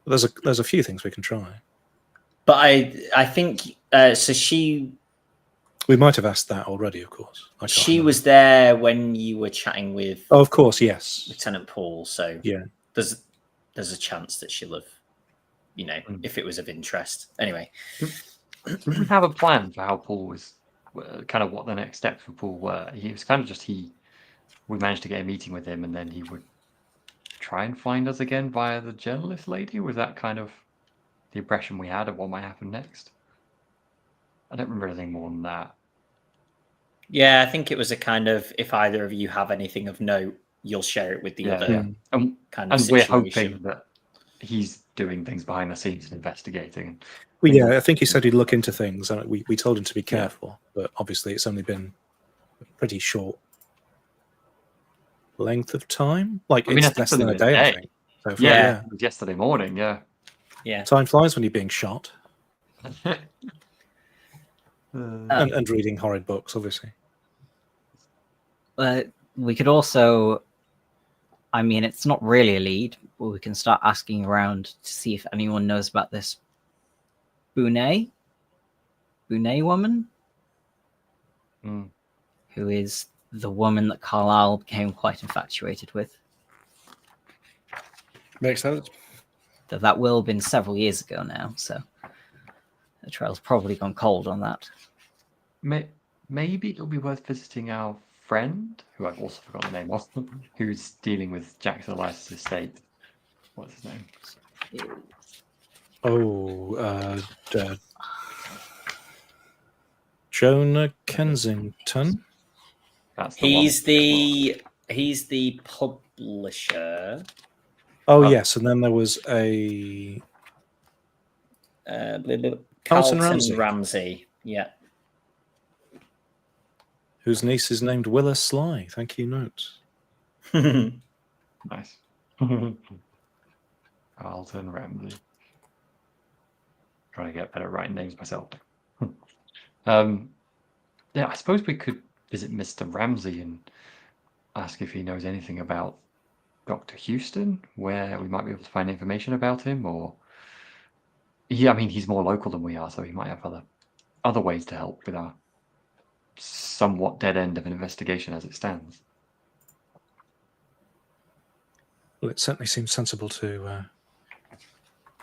But there's a few things we can try. But I think so. We might have asked that already, of course. She was there when you were chatting with. Oh, of course, yes. Lieutenant Paul. So yeah, there's a chance that she'll have, if it was of interest. Anyway, do we have a plan for how Paul was, kind of what the next steps for Paul were? He was kind of just we managed to get a meeting with him, and then he would try and find us again via the journalist lady. Was that kind of the impression we had of what might happen next? I don't remember anything more than that. Yeah, I think it was a kind of, if either of you have anything of note, you'll share it with the other And kind of we're situation. hoping that he's doing things behind the scenes and investigating. Well, yeah, I think he said he'd look into things, and we told him to be careful. But obviously, it's only been a pretty short length of time. Like, I mean, it's less than a day, I think. So far, it was yesterday morning. Yeah. Time flies when you're being shot. And reading horrid books, obviously. We could also, I mean, it's not really a lead, but we can start asking around to see if anyone knows about this Bonet woman, who is the woman that Carlisle became quite infatuated with. Makes sense. Though that will have been several years ago now, so the trail's probably gone cold on that. Maybe it'll be worth visiting our friend, who I've also forgotten the name of, who's dealing with Jackson Elias' estate. What's his name? Oh, Jonah Kensington. That's the he's the publisher. Oh, yes, and then there was a Carlton Ramsey. Yeah. Whose niece is named Willa Sly. Thank you, notes. Nice. Carlton Ramsey. Trying to get better at writing names myself. Yeah, I suppose we could visit Mr. Ramsey and ask if he knows anything about Dr. Houston, where we might be able to find information about him, or I mean, he's more local than we are, so he might have other ways to help with our somewhat dead end of an investigation as it stands. Well, it certainly seems sensible to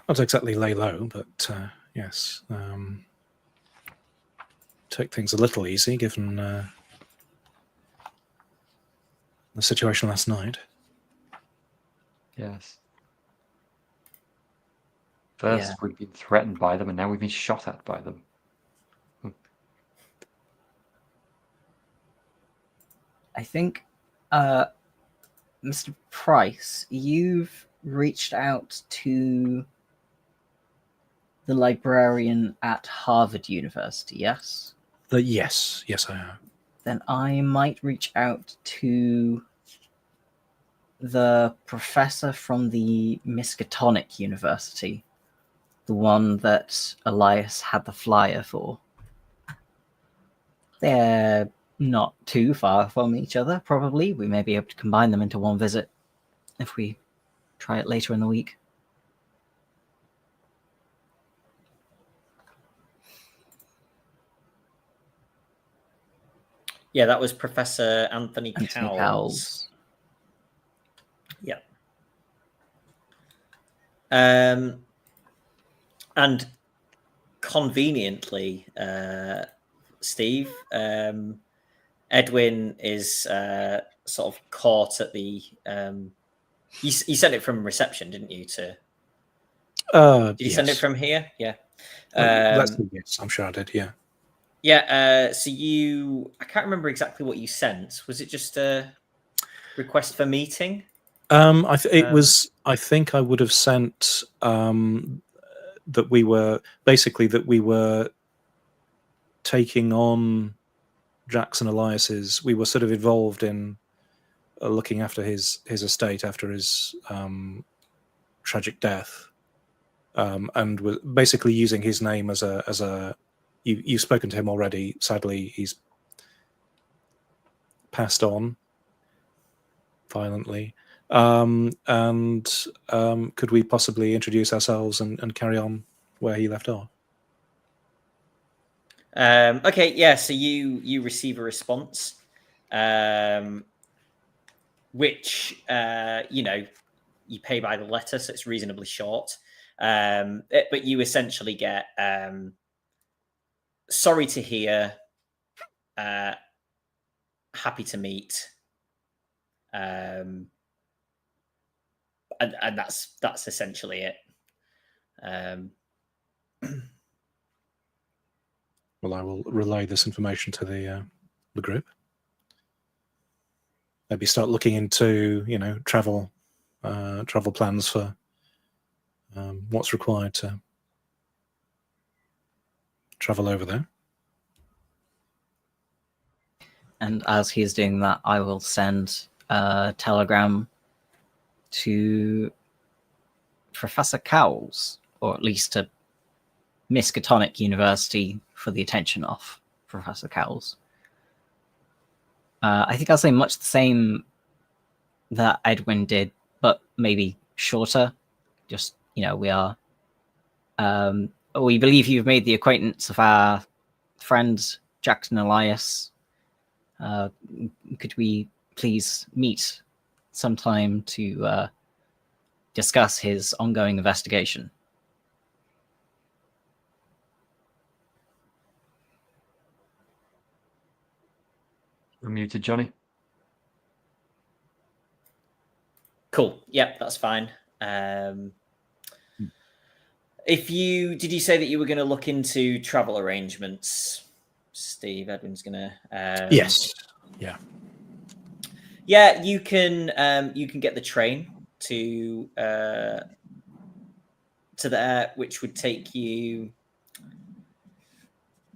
not exactly lay low, but yes, take things a little easy given the situation last night. Yes. First, we've been threatened by them, and now we've been shot at by them. I think, Mr. Price, you've reached out to the librarian at Harvard University, yes? Yes, I have. Then I might reach out to the professor from the Miskatonic University, the one that Elias had the flyer for. They're not too far from each other, probably. We may be able to combine them into one visit if we try it later in the week. Yeah, that was Professor Anthony Cowles. Yeah. And conveniently, Steve, Edwin is sort of caught at the. You sent it from reception, didn't you? Did you send it from here? Yeah. Yes, I'm sure I did. Yeah. Yeah. So I can't remember exactly what you sent. Was it just a request for meeting? It was. I think I would have sent that we were taking on Jackson Elias's. We were sort of involved in looking after his estate after his tragic death, and were basically using his name as a. You've spoken to him already. Sadly, he's passed on violently. And could we possibly introduce ourselves and carry on where he left off? Okay, yeah. So you receive a response, which you pay by the letter, so it's reasonably short. But you essentially get sorry to hear, happy to meet, and that's essentially it. Well, I will relay this information to the group. Maybe start looking into travel plans for what's required to travel over there. And as he's doing that, I will send a telegram to Professor Cowles, or at least to Miskatonic University, for the attention of Professor Cowles. I think I'll say much the same that Edwin did, but maybe shorter. Just, we believe you've made the acquaintance of our friend Jackson Elias. Could we please meet sometime to discuss his ongoing investigation? You're muted, Jonny. Cool. Yep, that's fine. Did you say that you were going to look into travel arrangements, Steve? Edwin's going to. Yes. Yeah. Yeah, you can get the train to there, which would take you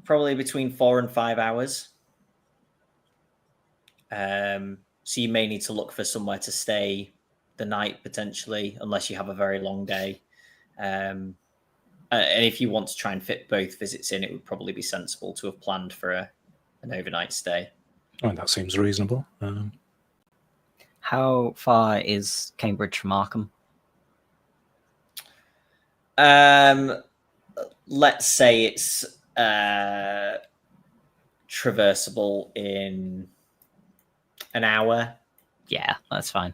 probably between 4 and 5 hours. So you may need to look for somewhere to stay the night potentially, unless you have a very long day. And if you want to try and fit both visits in, it would probably be sensible to have planned for an overnight stay. Oh, that seems reasonable. How far is Cambridge from Arkham? Let's say it's traversable in an hour. Yeah, that's fine.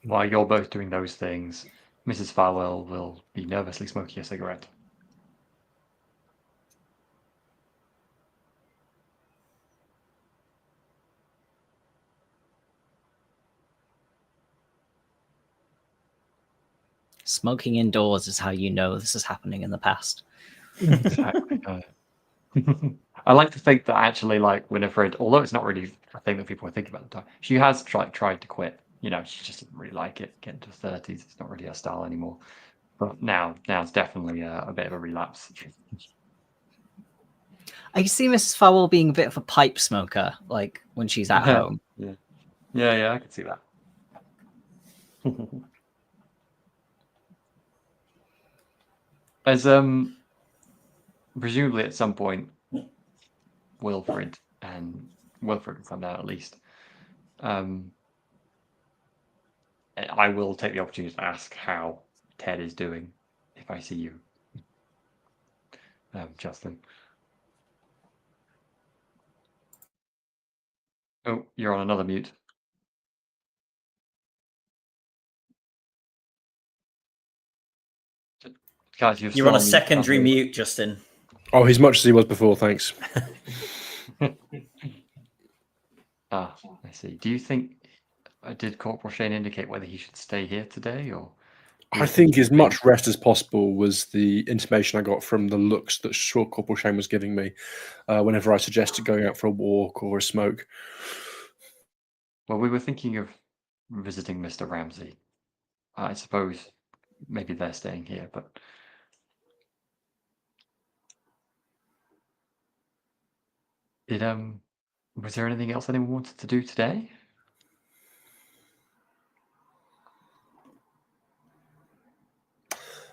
While you're both doing those things, Mrs. Farwell will be nervously smoking a cigarette. Smoking indoors is how you know this is happening in the past. Exactly. I like to think that actually, like Winifred, although it's not really a thing that people are thinking about at the time, she has tried to quit. She just didn't really like it. Getting to the 30s, it's not really her style anymore. But now it's definitely a bit of a relapse. I see Mrs. Farwell being a bit of a pipe smoker, like when she's at home. Yeah, I can see that. As presumably at some point, Wilfred will come down at least. I will take the opportunity to ask how Ted is doing if I see you, Justin. Oh, you're on another mute. Guys, you're on a secondary mute, Justin. Oh, he's much as he was before, thanks. I see. Do you think, did Corporal Shane indicate whether he should stay here today, or? I think as much rest as possible was the intimation I got from the looks that Corporal Shane was giving me whenever I suggested going out for a walk or a smoke. Well, we were thinking of visiting Mr. Ramsey. I suppose maybe they're staying here, but was there anything else anyone wanted to do today?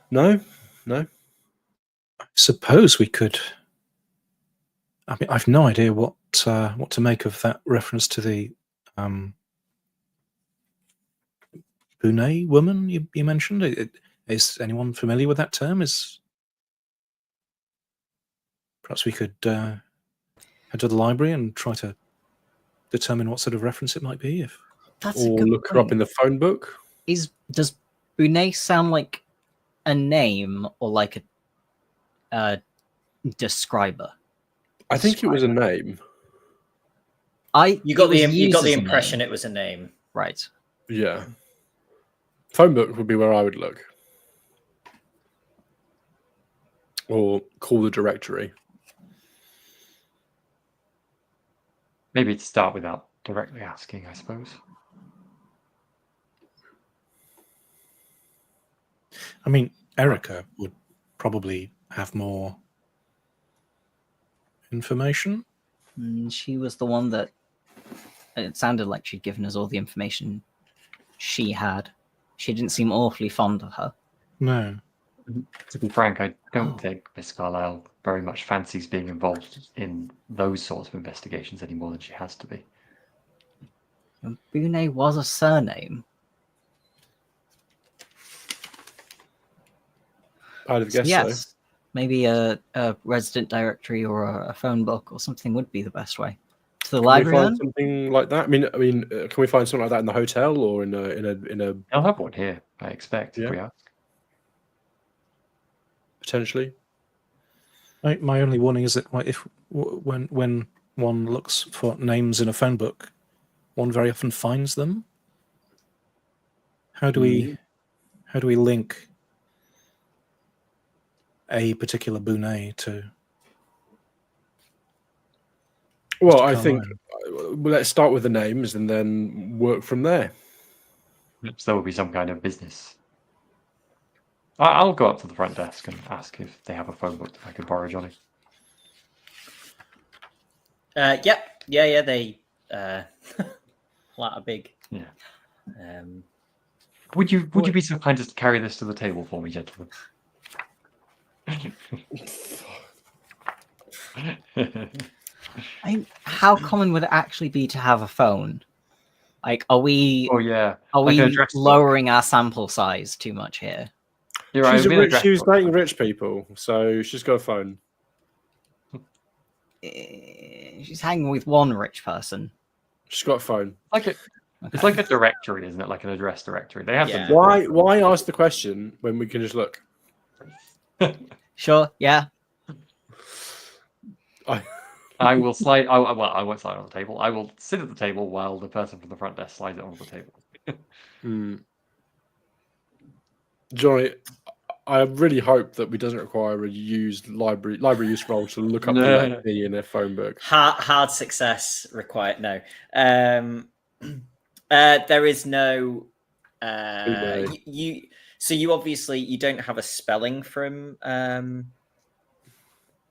No. I suppose we could. I mean, I've no idea what to make of that reference to the Pune woman you mentioned. Is anyone familiar with that term? Perhaps we could head to the library and try to determine what sort of reference it might be. That's a Or good look her up point. in the phone book. Does Brunei sound like a name or like a describer? I think it was a name. You got the used as a impression name. it was a name. Right. Yeah. Phone book would be where I would look. Or call the directory. Maybe to start without directly asking, I suppose. I mean, Erica would probably have more information. She was the one that it sounded like she'd given us all the information she had. She didn't seem awfully fond of her. No. To be frank, I don't think Miss Carlyle very much fancies being involved in those sorts of investigations any more than she has to be. Brunei was a surname. I'd have guessed Yes. so. Maybe a resident directory or a phone book or something would be the best way. To the Can library, we find then? something like that? I mean, can we find something like that in the hotel or in a They'll have one here, I expect, if Yeah. we ask. potentially? My only warning is that when one looks for names in a phone book, one very often finds them. How do we link a particular Brunei to? Well, Mr. I think Carlyle? let's start with the names and then work from there. So there will be some kind of business. I'll go up to the front desk and ask if they have a phone book that I could borrow, Jonny. Yep. Yeah. They lot of big. Yeah. Um, Would you be so kind as to carry this to the table for me, gentlemen? How common would it actually be to have a phone? Like, are we Oh yeah. are Like an we address book. lowering our sample size too much here? You're right, it'd be an address She was book. dating rich people, so she's got a phone. She's hanging with one rich person. She's got a phone. It's like a directory, isn't it? Like an address directory. They have Yeah. them. Why ask the question when we can just look? Sure, yeah. I will slide. I won't slide on the table. I will sit at the table while the person from the front desk slides it onto the table. Jonny, I really hope that we doesn't require a used library use roll to look up the letter in a phone book. Hard success required. No. There is no. You obviously you don't have a spelling from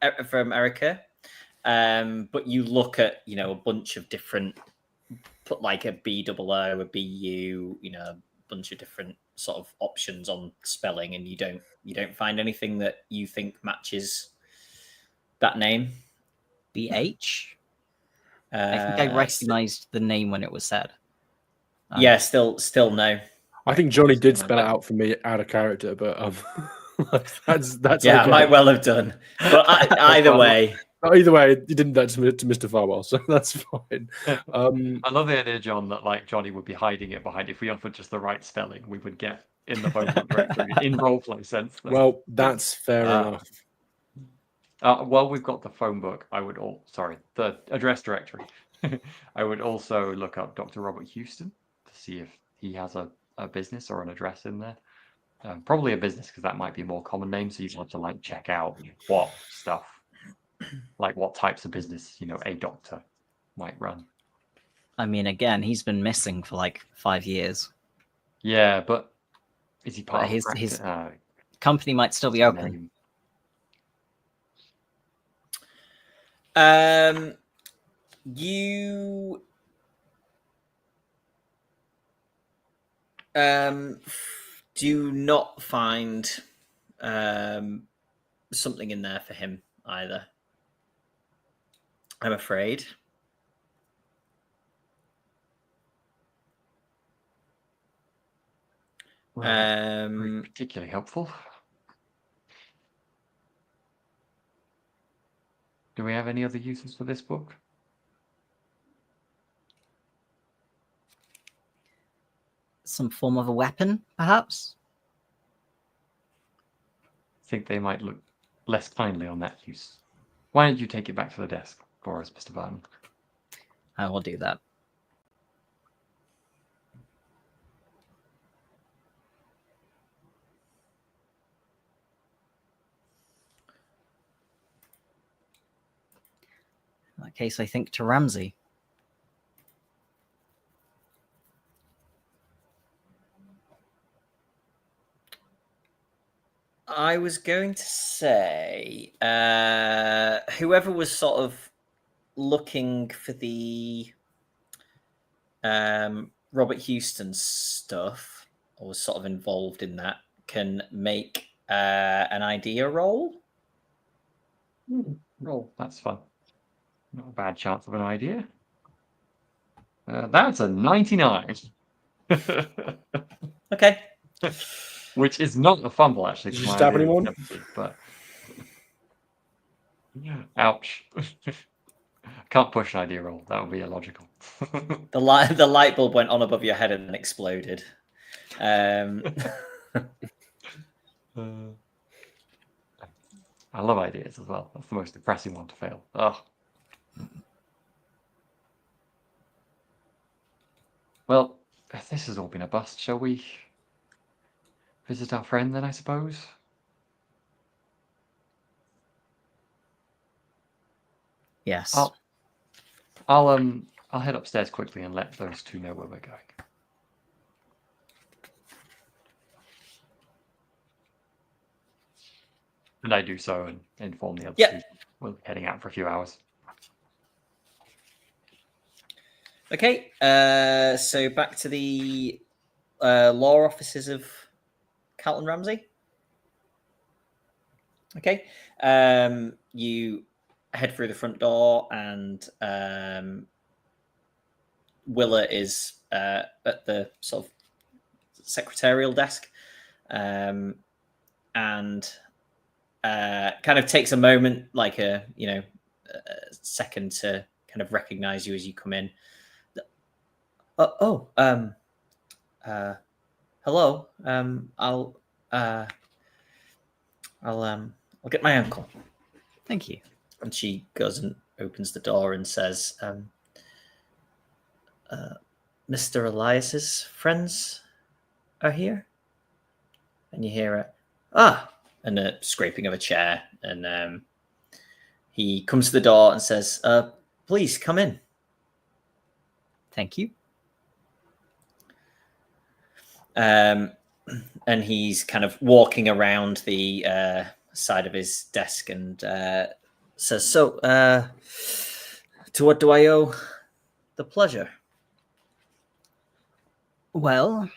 Erica, but you look at a bunch of different, put like a BOO, a BU, a bunch of different sort of options on spelling, and you don't find anything that you think matches that name. BH. I think I recognized the name when it was said. Yeah, still no. I think Jonny did spell it out for me out of character, but that's yeah, okay. I might well have done. But either way, you didn't that to Mr. Farwell, so that's fine. I love the idea, John, that like Jonny would be hiding it behind. If we offered just the right spelling, we would get in the phone book directory in roleplay sense. Though. Well, that's fair enough. While we've got the phone book, the address directory. I would also look up Dr. Robert Houston to see if he has a business or an address in there. Probably a business, because that might be a more common name. So you'd want to like check out what stuff, like what types of business a doctor might run. I mean, again, he's been missing for like 5 years. Yeah, but is he part of his company might still be open. You do not find something in there for him either, I'm afraid. Particularly helpful. Do we have any other uses for this book? Some form of a weapon, perhaps? I think they might look less kindly on that use. Why don't you take it back to the desk for us, Mr. Barton? I will do that. In that case, I think to Ramsey. I was going to say, whoever was sort of looking for the Robert Houston stuff, or was sort of involved in that, can make an idea roll. Roll. That's fun. Not a bad chance of an idea. That's a 99. Okay. Which is not a fumble, actually. Did you 'cause my stab idea was anyone? empty, but ouch. Can't push an idea roll. That would be illogical. The light bulb went on above your head and then exploded. I love ideas as well. That's the most depressing one to fail. Oh. Well, if this has all been a bust, shall we visit our friend then, I suppose? Yes. I'll head upstairs quickly and let those two know where we're going. And I do so and inform the others. Yep. We'll be heading out for a few hours. Okay, so back to the law offices of Carlton Ramsey. Okay, you head through the front door, and Willa is at the sort of secretarial desk, and kind of takes a moment, like a second, to kind of recognize you as you come in. Hello. I'll get my uncle. Thank you. And she goes and opens the door and says, Mr. Elias's friends are here. And you hear and a scraping of a chair. And he comes to the door and says, please come in. Thank you. And he's kind of walking around the side of his desk and says, so, to what do I owe the pleasure? Well,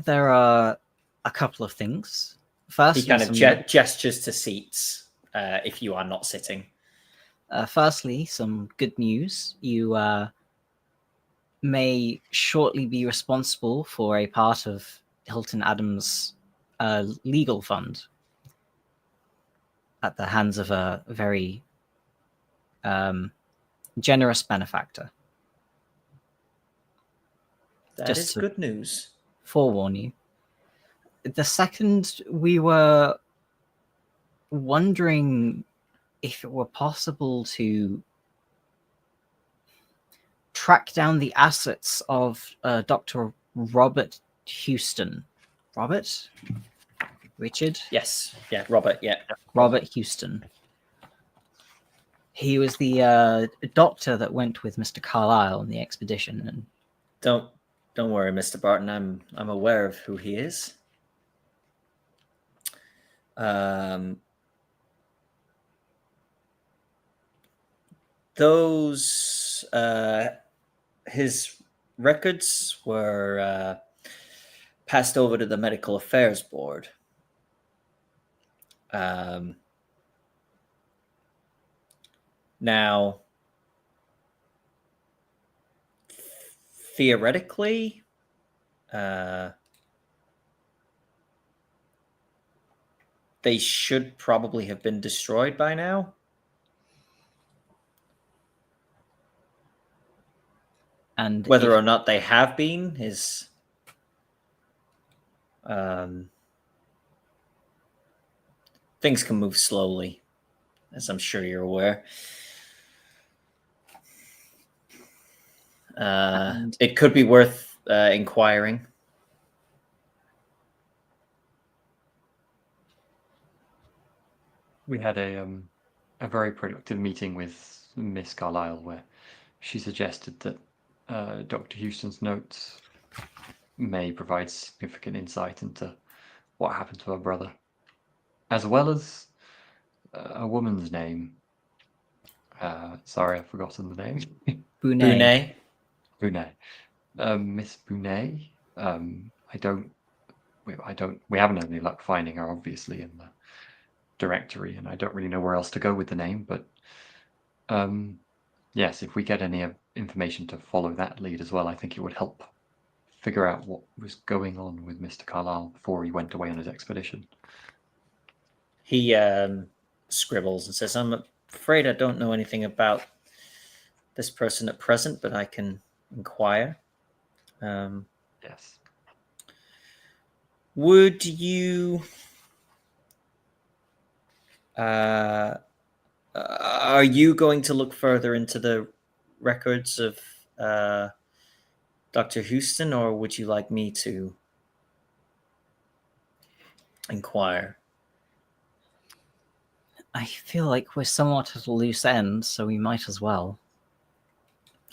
there are a couple of things. First, he kind of gestures to seats if you are not sitting. Firstly, some good news. You may shortly be responsible for a part of Hilton Adams' legal fund at the hands of a very generous benefactor. That is good news. Forewarn you. The second, we were wondering if it were possible to track down the assets of Dr. Robert Houston. Robert? Richard? Yes. Yeah, Robert. Yeah. Robert Houston. He was the doctor that went with Mr. Carlyle on the expedition. And don't worry, Mr. Barton. I'm aware of who he is. Those his records were passed over to the Medical Affairs Board. Now, theoretically, they should probably have been destroyed by now. And whether or not they have been is things can move slowly, as I'm sure you're aware. It could be worth inquiring. We had a very productive meeting with Miss Carlyle where she suggested that Dr. Houston's notes may provide significant insight into what happened to her brother, as well as a woman's name. Sorry, I've forgotten the name. Bonet. Bonet. Miss Bonet. We haven't had any luck finding her, obviously, in the directory, and I don't really know where else to go with the name, but yes, if we get any information to follow that lead as well, I think it would help figure out what was going on with Mr. Carlyle before he went away on his expedition. He scribbles and says, I'm afraid I don't know anything about this person at present, but I can inquire. Yes. Would you... are you going to look further into the records of Dr. Houston, or would you like me to inquire? I feel like we're somewhat at a loose end, so we might as well.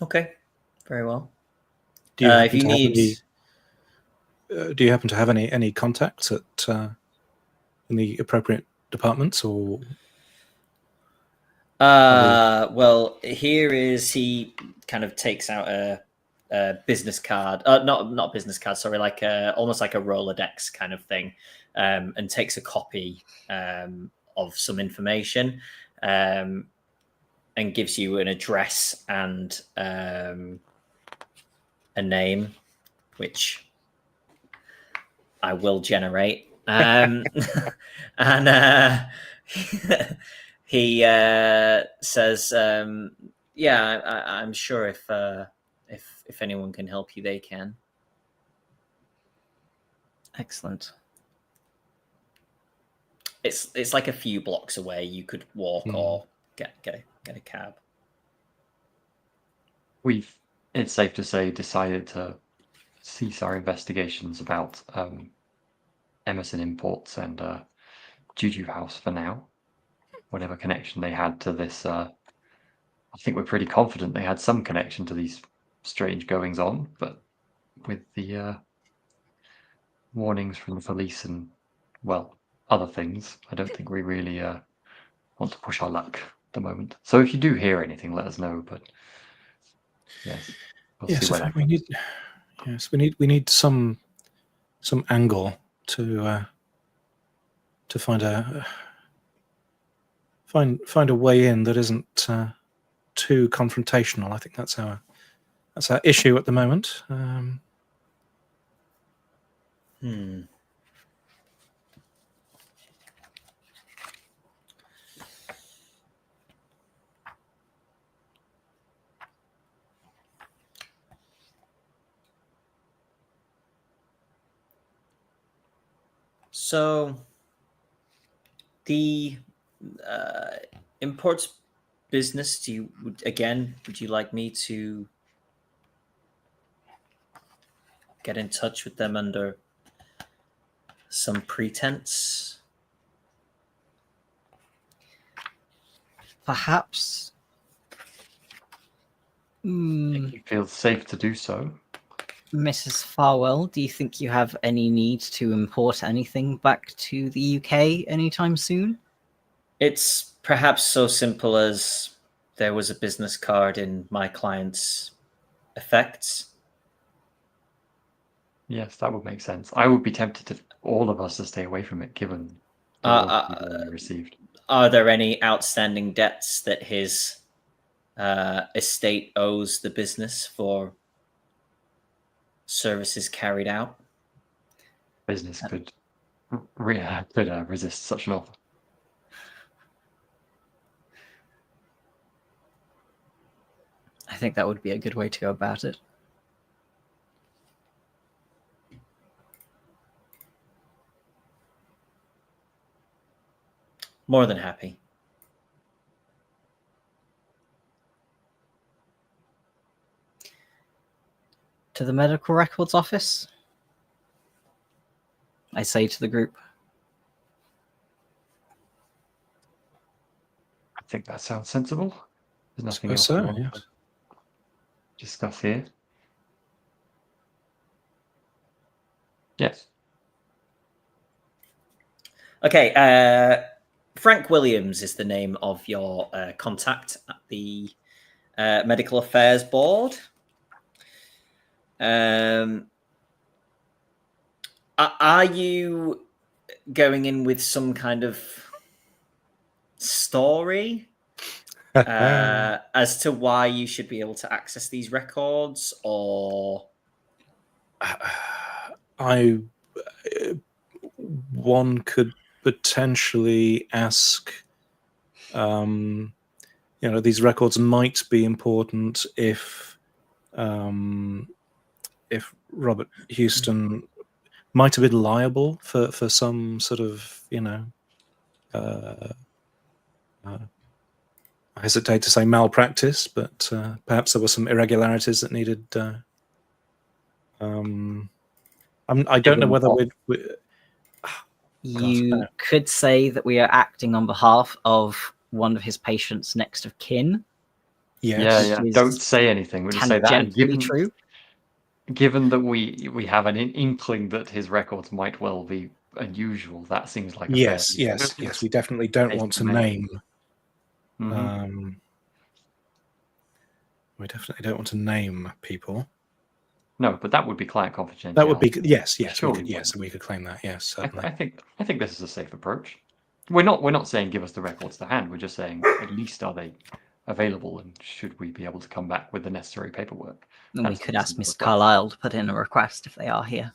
Okay, very well. Do you If you need... do you happen to have any contacts at in the appropriate departments, or? Well, here is, he kind of takes out a business card, not a business card, sorry, like almost like a Rolodex kind of thing, and takes a copy of some information, and gives you an address and a name, which I will generate. And he says, "Yeah, I'm sure if anyone can help you, they can." Excellent. It's like a few blocks away. You could walk or get a cab. We've, it's safe to say, decided to cease our investigations about Emerson Imports and Juju House for now. Whatever connection they had to this, I think we're pretty confident they had some connection to these strange goings on, but with the warnings from the police and, well, other things, I don't think we really want to push our luck at the moment. So if you do hear anything, let us know. But yes, we'll see In where fact, we need some angle to find a way in that isn't too confrontational. I think that's our issue at the moment. So the imports business, would you like me to get in touch with them under some pretense? Perhaps. think you feel safe to do so. Mrs. Farwell, do you think you have any need to import anything back to the UK anytime soon? It's perhaps so simple as there was a business card in my client's effects. Yes, that would make sense. I would be tempted to all of us to stay away from it, given the warning we received. Are there any outstanding debts that his estate owes the business for services carried out? Business could resist such an offer. I think that would be a good way to go about it. More than happy. To the medical records office, I say to the group. I think that sounds sensible. There's nothing else So, we want yes. to discuss here. Yes. Okay. Frank Williams is the name of your contact at the Medical Affairs Board. Are you going in with some kind of story as to why you should be able to access these records, or one could potentially ask, these records might be important if Robert Houston might have been liable for some sort of, I hesitate to say malpractice, but perhaps there were some irregularities that needed. I don't know whether you could say that we are acting on behalf of one of his patients' next of kin. Yes. Yeah. Don't say anything. We'll just say that. And True. Given that we have an inkling that his records might well be unusual, that seems like a yes. fair We definitely don't want to name. Mm-hmm. We definitely don't want to name people. No, but that would be client confidentiality. That would be yes. Surely we could claim that. Yes, certainly. I think this is a safe approach. We're not saying give us the records to hand. We're just saying at least are they available, and should we be able to come back with the necessary paperwork? And we could ask Mr. Carlyle to put in a request if they are here,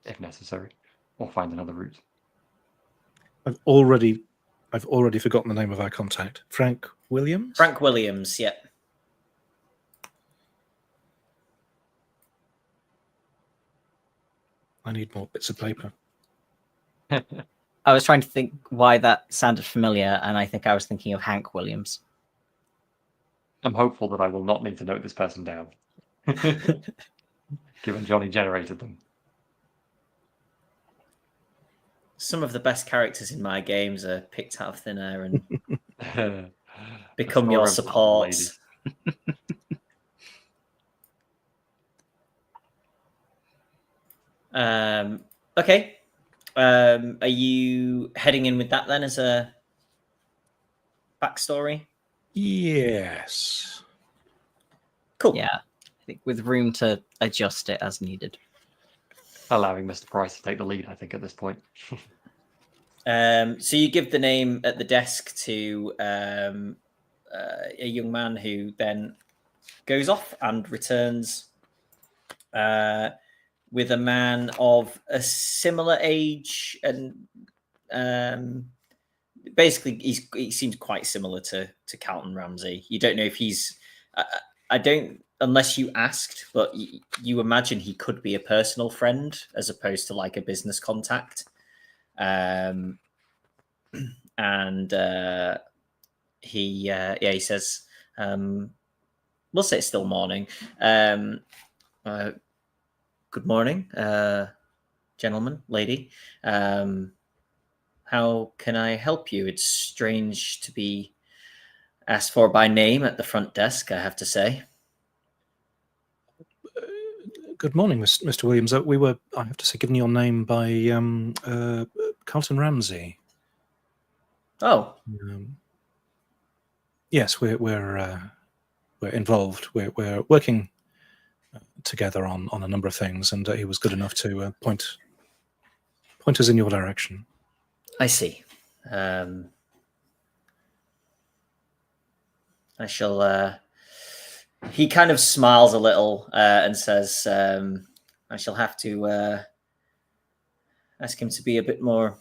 if necessary, or find another route. I've already forgotten the name of our contact. Frank Williams. Frank Williams, yeah. I need more bits of paper. I was trying to think why that sounded familiar, and I think I was thinking of Hank Williams. I'm hopeful that I will not need to note this person down, given Jonny generated them. Some of the best characters in my games are picked out of thin air and become your support. Okay. Are you heading in with that then as a backstory? Yes. Cool. Yeah, I think with room to adjust it as needed. Allowing Mr. Price to take the lead, I think, at this point. So you give the name at the desk to a young man who then goes off and returns with a man of a similar age, and basically he seems quite similar to Carlton Ramsey. You don't know if he's I don't, unless you asked, but you imagine he could be a personal friend as opposed to like a business contact. And he says, we'll say it's still morning. Good morning, gentlemen, lady. How can I help you? It's strange to be asked for by name at the front desk, I have to say. Good morning, Mr. Williams. We were, I have to say, given your name by Carlton Ramsey. Oh. Yes, we're involved. We're working together on a number of things, and he was good enough to point us in your direction. I see. I shall. He kind of smiles a little and says, "I shall have to ask him to be a bit more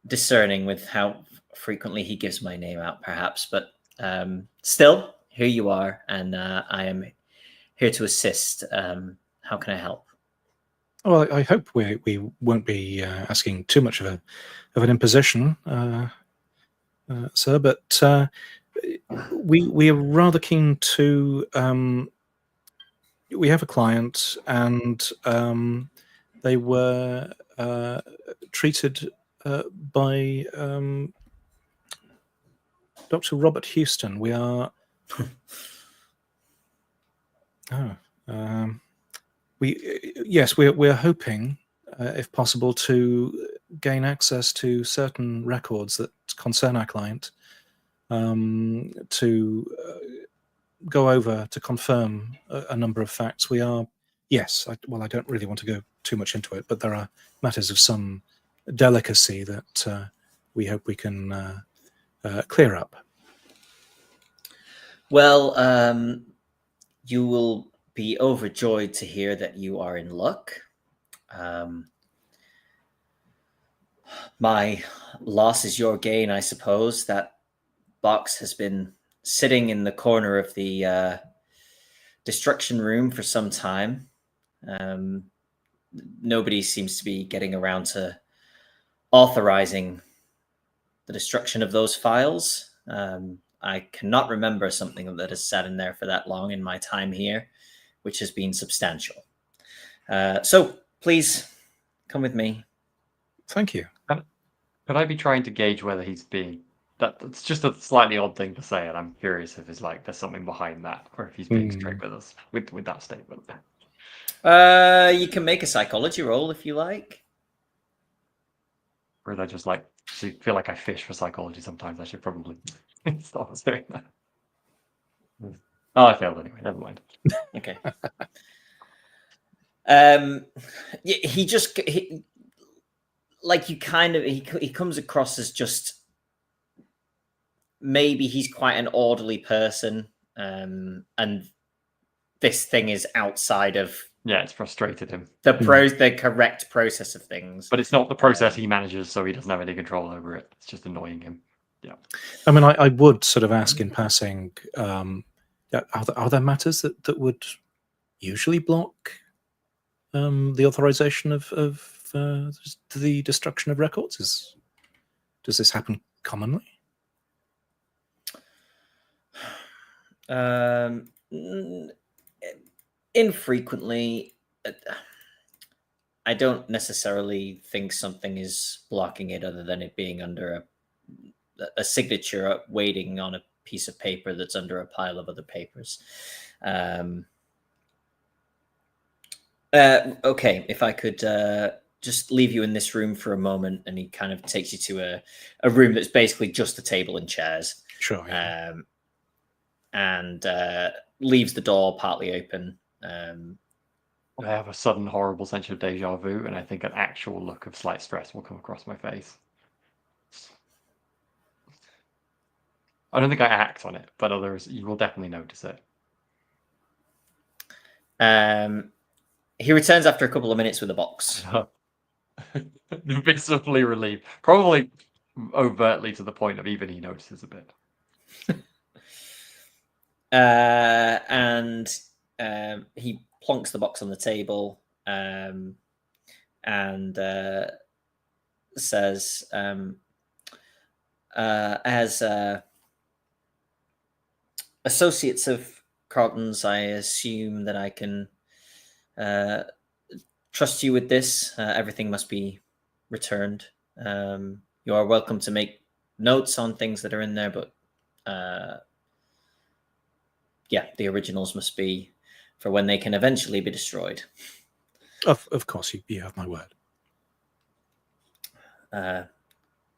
discerning with how frequently he gives my name out, perhaps. But still, here you are, and I am here to assist. How can I help?" Well, I hope we won't be asking too much of an imposition, sir. But we are rather keen to. We have a client, and they were treated by Dr. Robert Houston. We are. We're hoping, if possible, to gain access to certain records that concern our client, to go over to confirm a number of facts. We are, I don't really want to go too much into it, but there are matters of some delicacy that we hope we can clear up. Well, you will be overjoyed to hear that you are in luck. My loss is your gain, I suppose. That box has been sitting in the corner of the destruction room for some time. Nobody seems to be getting around to authorizing the destruction of those files. I cannot remember something that has sat in there for that long in my time here, which has been substantial. So please come with me. Thank you. Could I be trying to gauge whether he's being... That's just a slightly odd thing to say, and I'm curious if it's like there's something behind that, or if he's being straight with us with that statement. You can make a psychology roll if you like. Or I just feel like I fish for psychology sometimes. I should probably stop doing that. Oh, I failed anyway. Never mind. Okay. He comes across as just maybe he's quite an orderly person, and this thing is outside of it's frustrated him. The correct process of things. But it's not the process he manages, so he doesn't have any control over it. It's just annoying him. Yeah. I mean, I would sort of ask in passing, are there matters that would usually block the authorization of the destruction of records? Does this happen commonly? Infrequently. I don't necessarily think something is blocking it other than it being under a signature waiting on a piece of paper that's under a pile of other papers. Okay, if I could just leave you in this room for a moment, and he kind of takes you to a room that's basically just a table and chairs. Sure. Yeah. And leaves the door partly open. I have a sudden horrible sense of deja vu, and I think an actual look of slight stress will come across my face. I don't think I act on it, but others, you will definitely notice it. He returns after a couple of minutes with a box. Visibly relieved. Probably overtly to the point of even he notices a bit. And he plonks the box on the table and says, as associates of Carlton's, I assume that I can trust you with this. Everything must be returned. You are welcome to make notes on things that are in there, but the originals must be for when they can eventually be destroyed. Of course, you have my word.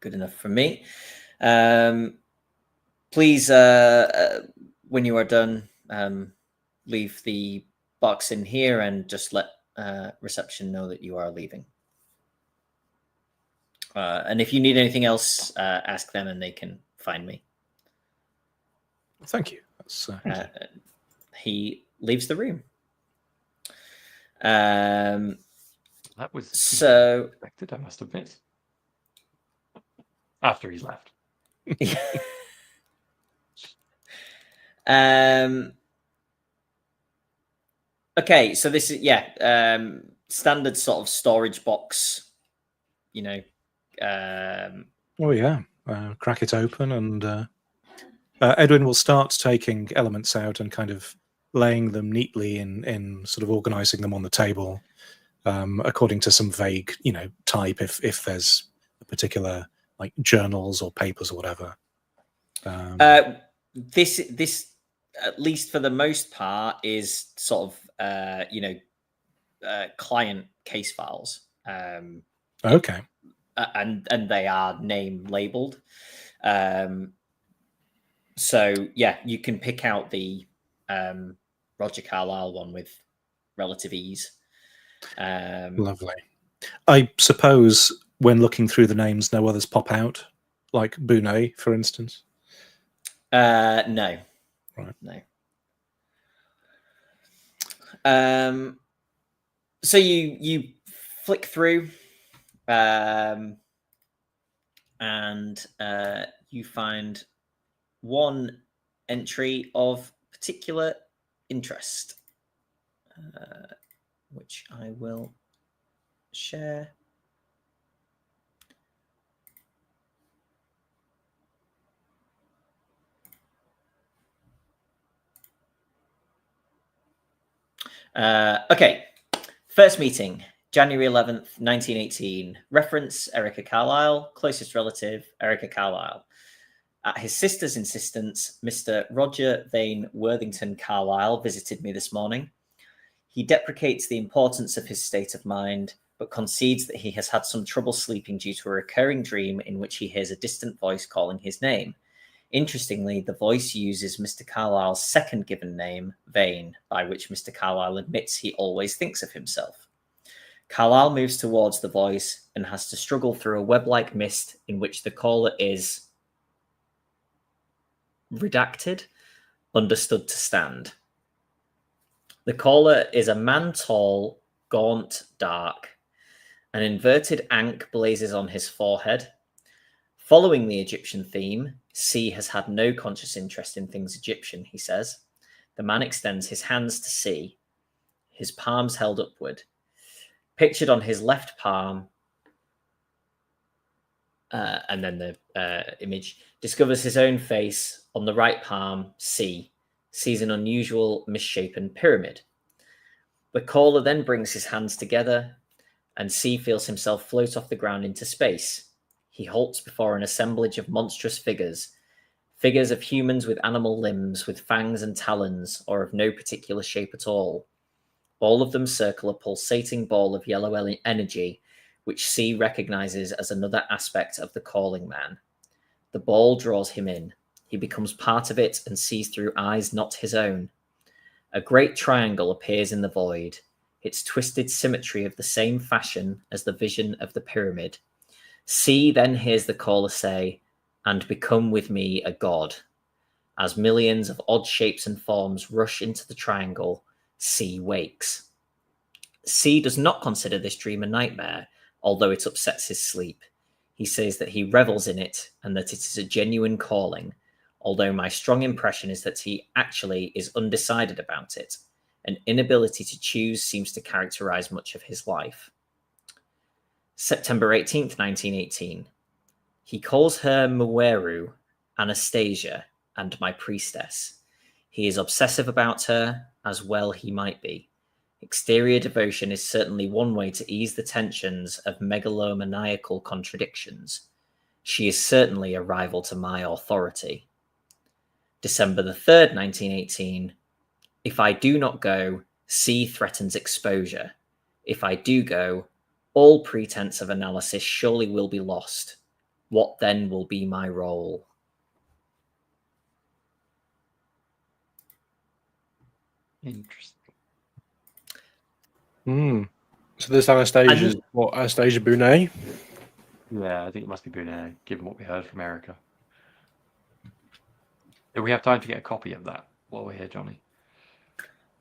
Good enough for me. Please, when you are done, leave the box in here and just let reception know that you are leaving. And if you need anything else, ask them and they can find me. Thank you. He leaves the room. That was so expected, I must admit. After he's left. Okay, so this is standard sort of storage box, Oh yeah, crack it open, and Edwin will start taking elements out and kind of laying them neatly in sort of organizing them on the table, according to some vague, type. If there's a particular like journals or papers or whatever. This, at least for the most part, is sort of client case files. Okay. And they are name labeled. So yeah, you can pick out the Roger Carlyle one with relative ease. Lovely. I suppose when looking through the names, no others pop out, like Bonet, for instance. No. Right. No. So you flick through, and you find one entry of particular interest, which I will share. Okay. First meeting, January 11th, 1918. Reference, Erica Carlyle. Closest relative, Erica Carlyle. At his sister's insistence, Mr. Roger Vane Worthington Carlyle visited me this morning. He deprecates the importance of his state of mind, but concedes that he has had some trouble sleeping due to a recurring dream in which he hears a distant voice calling his name. Interestingly, the voice uses Mr. Carlyle's second given name, Vane, by which Mr. Carlyle admits he always thinks of himself. Carlyle moves towards the voice and has to struggle through a web-like mist in which the caller is redacted, understood to stand. The caller is a man tall, gaunt, dark. An inverted ankh blazes on his forehead. Following the Egyptian theme, C has had no conscious interest in things Egyptian, he says. The man extends his hands to C, his palms held upward. Pictured on his left palm, and then the image, discovers his own face on the right palm, C, sees an unusual misshapen pyramid. The caller then brings his hands together, and C feels himself float off the ground into space. He halts before an assemblage of monstrous figures of humans with animal limbs, with fangs and talons, or of no particular shape at all. All of them circle a pulsating ball of yellow energy, which C recognizes as another aspect of the calling man. The ball draws him in. He becomes part of it and sees through eyes not his own. A great triangle appears in the void, its twisted symmetry of the same fashion as the vision of the pyramid. C then hears the caller say, "And become with me a god." As millions of odd shapes and forms rush into the triangle, C wakes. C does not consider this dream a nightmare, although it upsets his sleep. He says that he revels in it and that it is a genuine calling, although my strong impression is that he actually is undecided about it. An inability to choose seems to characterize much of his life. September 18th, 1918. He calls her Mweru, Anastasia, and my priestess. He is obsessive about her, as well he might be. Exterior devotion is certainly one way to ease the tensions of megalomaniacal contradictions. She is certainly a rival to my authority. December the 3rd, 1918. If I do not go, C threatens exposure. If I do go, all pretense of analysis surely will be lost. What then will be my role? Interesting. So this Anastasia, what, Anastasia Bonet? Yeah, I think it must be Bonet, given what we heard from Erica. Do we have time to get a copy of that while we're here, Jonny?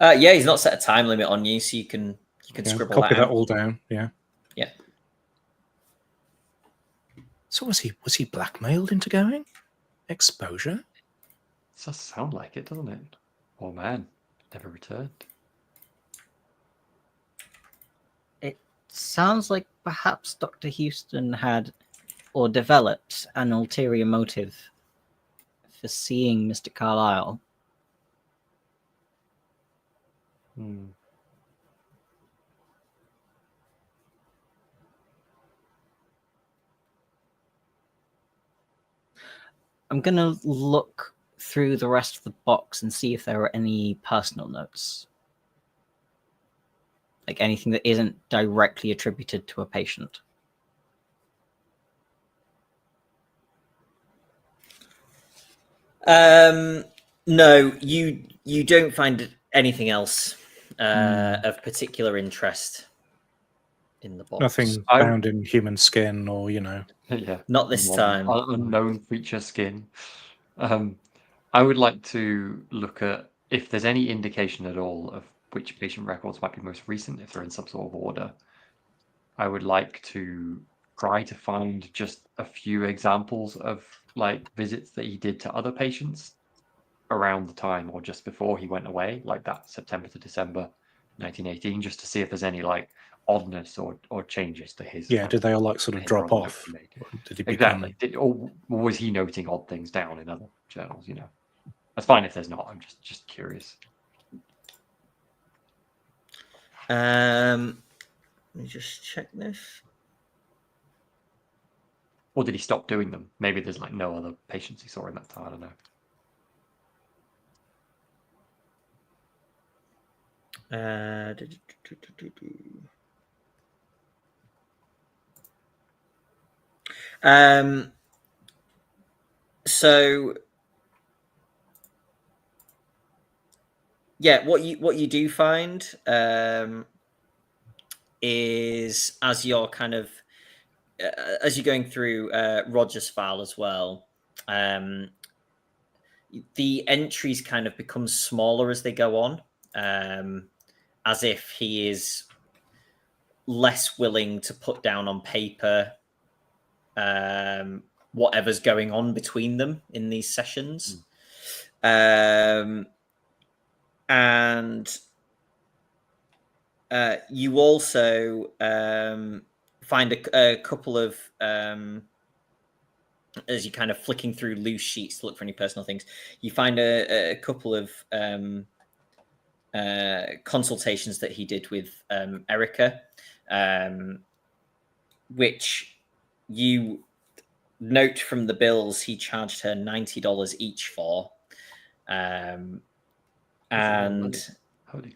Yeah, he's not set a time limit on you, so you can scribble copy that out. all down. Yeah. Yeah. So was he blackmailed into going? Exposure? It does sound like it, doesn't it? Oh man, never returned. sounds like perhaps Dr. Houston had or developed an ulterior motive for seeing Mr. Carlyle. I'm going to look through the rest of the box and see if there are any personal notes. Like anything that isn't directly attributed to a patient. No, you don't find anything else of particular interest in the box. Nothing found in human skin or, Yeah. Not this time. Unknown creature skin. I would like to look at if there's any indication at all of which patient records might be most recent, if they're in some sort of order. I would like to try to find just a few examples of like visits that he did to other patients around the time or just before he went away, like that September to December 1918, just to see if there's any like oddness or changes to his. Yeah, did they all like sort of drop off? Did he become... or was he noting odd things down in other journals? That's fine if there's not. I'm just curious. Let me just check this. Or did he stop doing them? Maybe there's like no other patients he saw in that time. I don't know. So yeah, what you do find is as you're kind of as you're going through Roger's file as well, the entries kind of become smaller as they go on, as if he is less willing to put down on paper whatever's going on between them in these sessions. And you also find a couple of, as you're kind of flicking through loose sheets to look for any personal things, you find a couple of consultations that he did with Erica, which you note from the bills he charged her $90 each for. And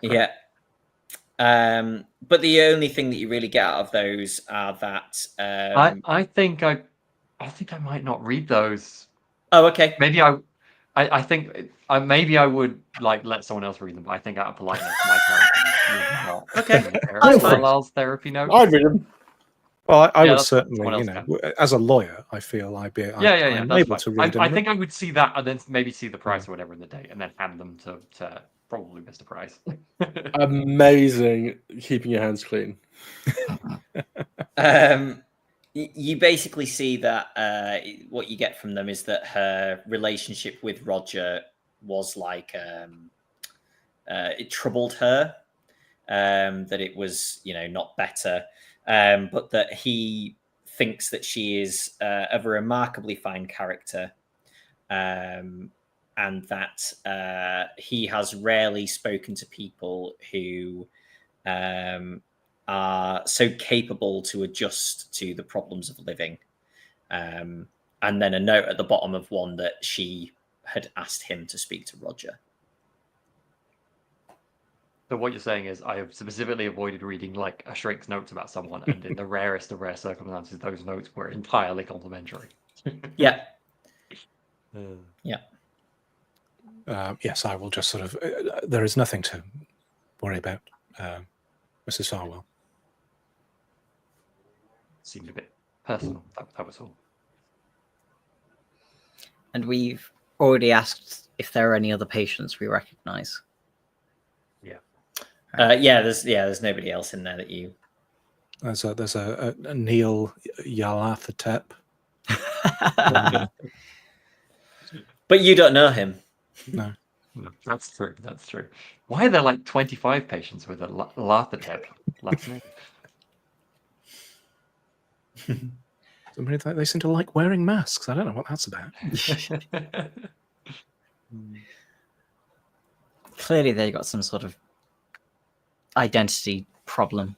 yeah. But the only thing that you really get out of those are that I think I might not read those. Oh, okay. Maybe I think maybe I would like let someone else read them, but I think out of politeness, my character okay. Carlisle's therapy notes. I'd read them. Well, I would certainly, as a lawyer, I feel I'm able to read them. I think I would see that and then maybe see the price or whatever in the day, and then hand them to probably Mr. Price. Amazing, keeping your hands clean. You basically see that what you get from them is that her relationship with Roger was like it troubled her, that it was not better, but that he thinks that she is of a remarkably fine character, and that he has rarely spoken to people who are so capable to adjust to the problems of living. And then a note at the bottom of one that she had asked him to speak to Roger. So what you're saying is I have specifically avoided reading like a shrink's notes about someone, and in the rarest of rare circumstances, those notes were entirely complimentary. Yeah. Yeah. Yes, I will just sort of... there is nothing to worry about, Mrs. Farwell. Seemed a bit personal, that was all. And we've already asked if there are any other patients we recognize. Yeah. There's nobody else in there that you... There's a Neil Nyarlathotep. But you don't know him. No. That's true. Why are there like 25 patients with a Nyarlathotep last name? They seem to like wearing masks. I don't know what that's about. Clearly, they got some sort of identity problem.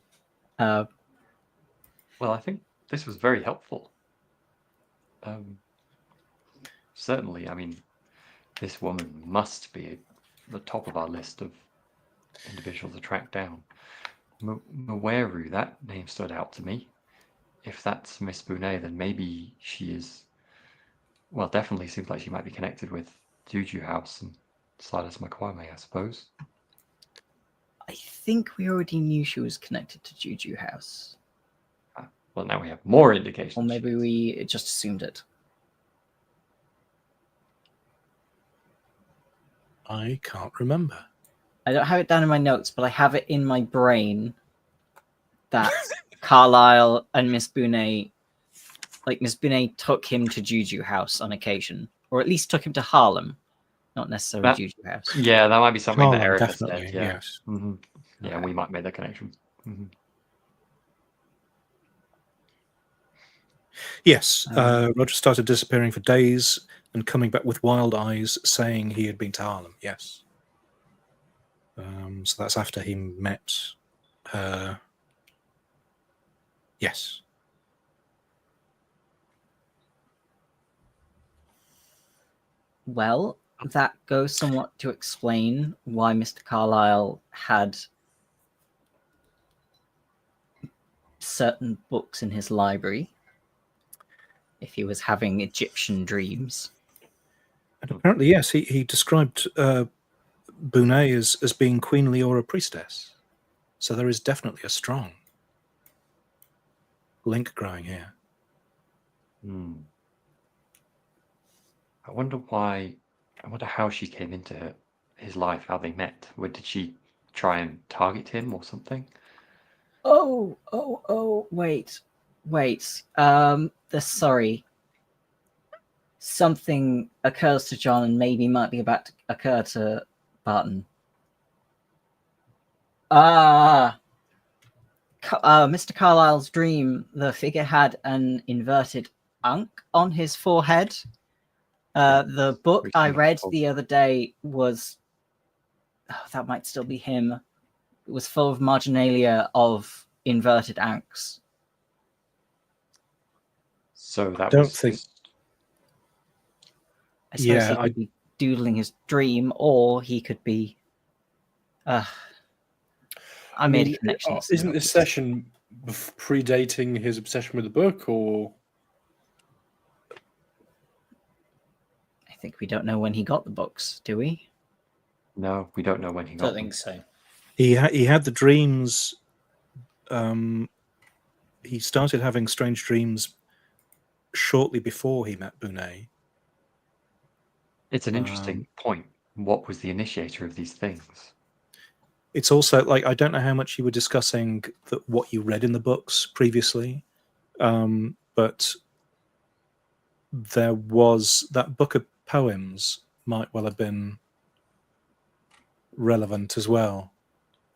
Well, I think this was very helpful. Certainly, I mean, this woman must be at the top of our list of individuals to track down. Mweru, that name stood out to me. If that's Miss Bonet, then maybe she is. Well, definitely seems like she might be connected with Juju House and Silas McQuarrie, I suppose. I think we already knew she was connected to Juju House. Well, now we have more indications. Or maybe we just assumed it. I can't remember. I don't have it down in my notes, but I have it in my brain that Carlisle and Miss Bonet, like Miss Bonet took him to Juju House on occasion, or at least took him to Harlem, not necessarily Juju House. Yeah, that might be something that Erica definitely, said. Yeah, yes. Mm-hmm. Yeah, Okay. we might make that connection. Mm-hmm. Yes, Roger started disappearing for days and coming back with wild eyes, saying he had been to Harlem. Yes. So that's after he met her. Yes. Well, that goes somewhat to explain why Mr. Carlisle had certain books in his library if he was having Egyptian dreams. And apparently, yes, he described Bonet as being queenly or a priestess. So there is definitely a strong link growing here. I wonder why. I wonder how she came into his life, how they met. Did she try and target him or something? Wait. Sorry. Something occurs to John and maybe might be about to occur to Barton. Mr. Carlisle's dream, the figure had an inverted ankh on his forehead. The book I read the other day was... that might still be him. It was full of marginalia of inverted ankhs. So that don't was... think... I suppose he could be doodling his dream, or he could be... I made a connection. Isn't this session predating his obsession with the book, or...? I think we don't know when he got the books, do we? No, we don't know when he got them. Don't think so. He had the dreams. He started having strange dreams shortly before he met Bonet. It's an interesting point. What was the initiator of these things? It's also like, I don't know how much you were discussing what you read in the books previously, but there was that book of poems might well have been relevant as well,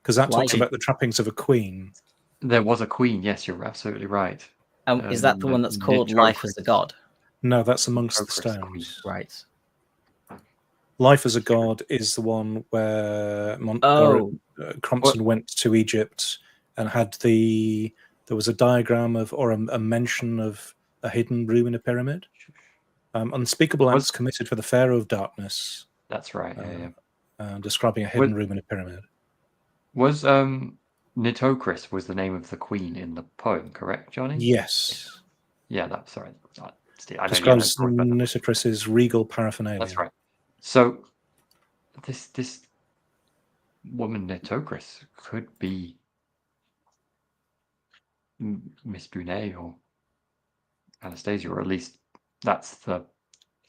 because that talks about the trappings of a queen. There was a queen, yes, you're absolutely right. Is that the one that's called Life as a God? No, that's Amongst the Stones. Queen. Right. Life as a God is the one where Crompton went to Egypt and had there was a diagram of, or a mention of, a hidden room in a pyramid. Unspeakable acts committed for the Pharaoh of Darkness. That's right. Describing a hidden room in a pyramid. Was Nitocris was the name of the queen in the poem, correct, Johnny? Yes. Yeah, that's right. Describes Nitocris's regal paraphernalia. That's right. So this woman Nitocris could be Miss Bonet or Anastasia, or at least that's the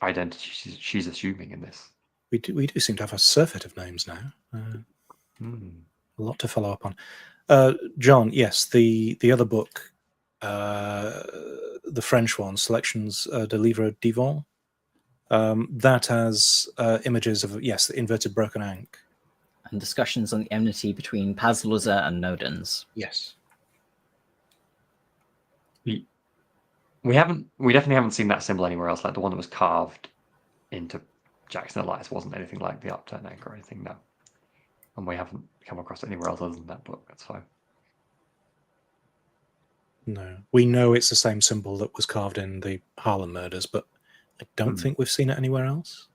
identity she's assuming in this. We do seem to have a surfeit of names now. A lot to follow up on. John, yes, the other book, the French one, Selections de Livres d'Yvon, that has images of, the inverted broken ankh. And discussions on the enmity between Paz Luza and Nodens. Yes. We definitely haven't seen that symbol anywhere else. Like the one that was carved into Jackson Elias wasn't anything like the upturned egg or anything, no. And we haven't come across it anywhere else other than that book. That's fine. No, we know it's the same symbol that was carved in the Harlem murders, but I don't think we've seen it anywhere else.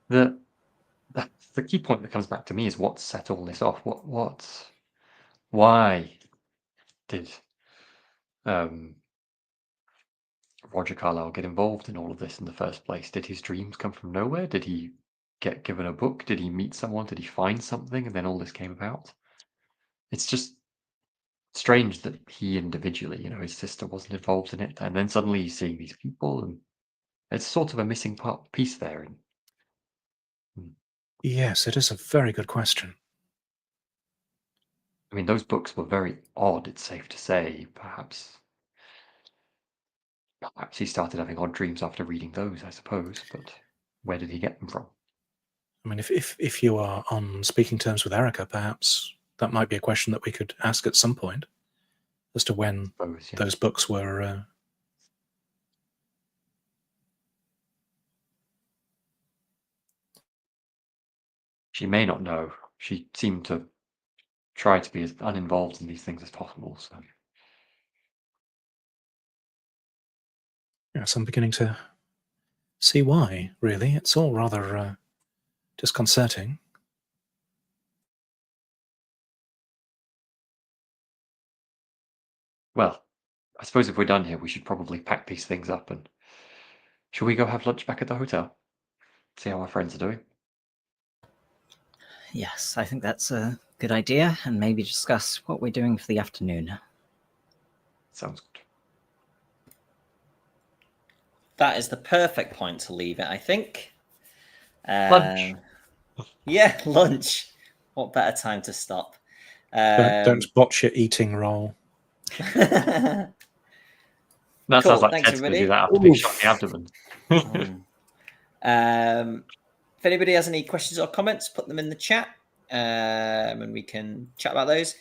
The key point that comes back to me is what set all this off. Why did Roger Carlyle get involved in all of this in the first place? Did his dreams come from nowhere? Did he get given a book? Did he meet someone? Did he find something? And then all this came about? It's just strange that he individually, his sister wasn't involved in it. And then suddenly he's seeing these people, and it's sort of a missing piece there. Yes, it is a very good question. I mean, those books were very odd, it's safe to say. Perhaps he started having odd dreams after reading those, I suppose. But where did he get them from? I mean, if you are on speaking terms with Erica, perhaps that might be a question that we could ask at some point as to when those books were. She may not know. She seemed to try to be as uninvolved in these things as possible. So. Yes, I'm beginning to see why, really. It's all rather disconcerting. Well, I suppose if we're done here, we should probably pack these things up and... Shall we go have lunch back at the hotel? See how our friends are doing? Yes, I think that's a good idea, and maybe discuss what we're doing for the afternoon. Sounds good. That is the perfect point to leave it, I think. Lunch. Yeah, lunch. What better time to stop? Don't botch your eating roll. That Cool, sounds like thanks, Ted's going to everybody. do that after being shot in the abdomen. If anybody has any questions or comments, put them in the chat, and we can chat about those.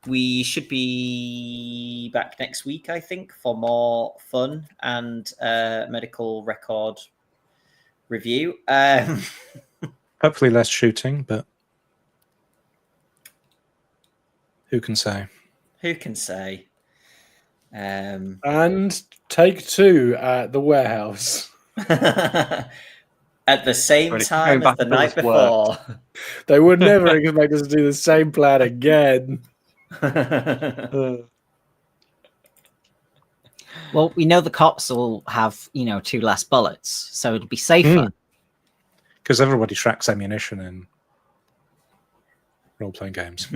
We should be back next week, I think, for more fun and medical record review. Hopefully less shooting, but who can say? Who can say? And take two at the warehouse. At the same time as the night before. They would never expect us to do the same plan again. Well, we know the cops will have, 2 last bullets, so it'll be safer. Because everybody tracks ammunition in role-playing games.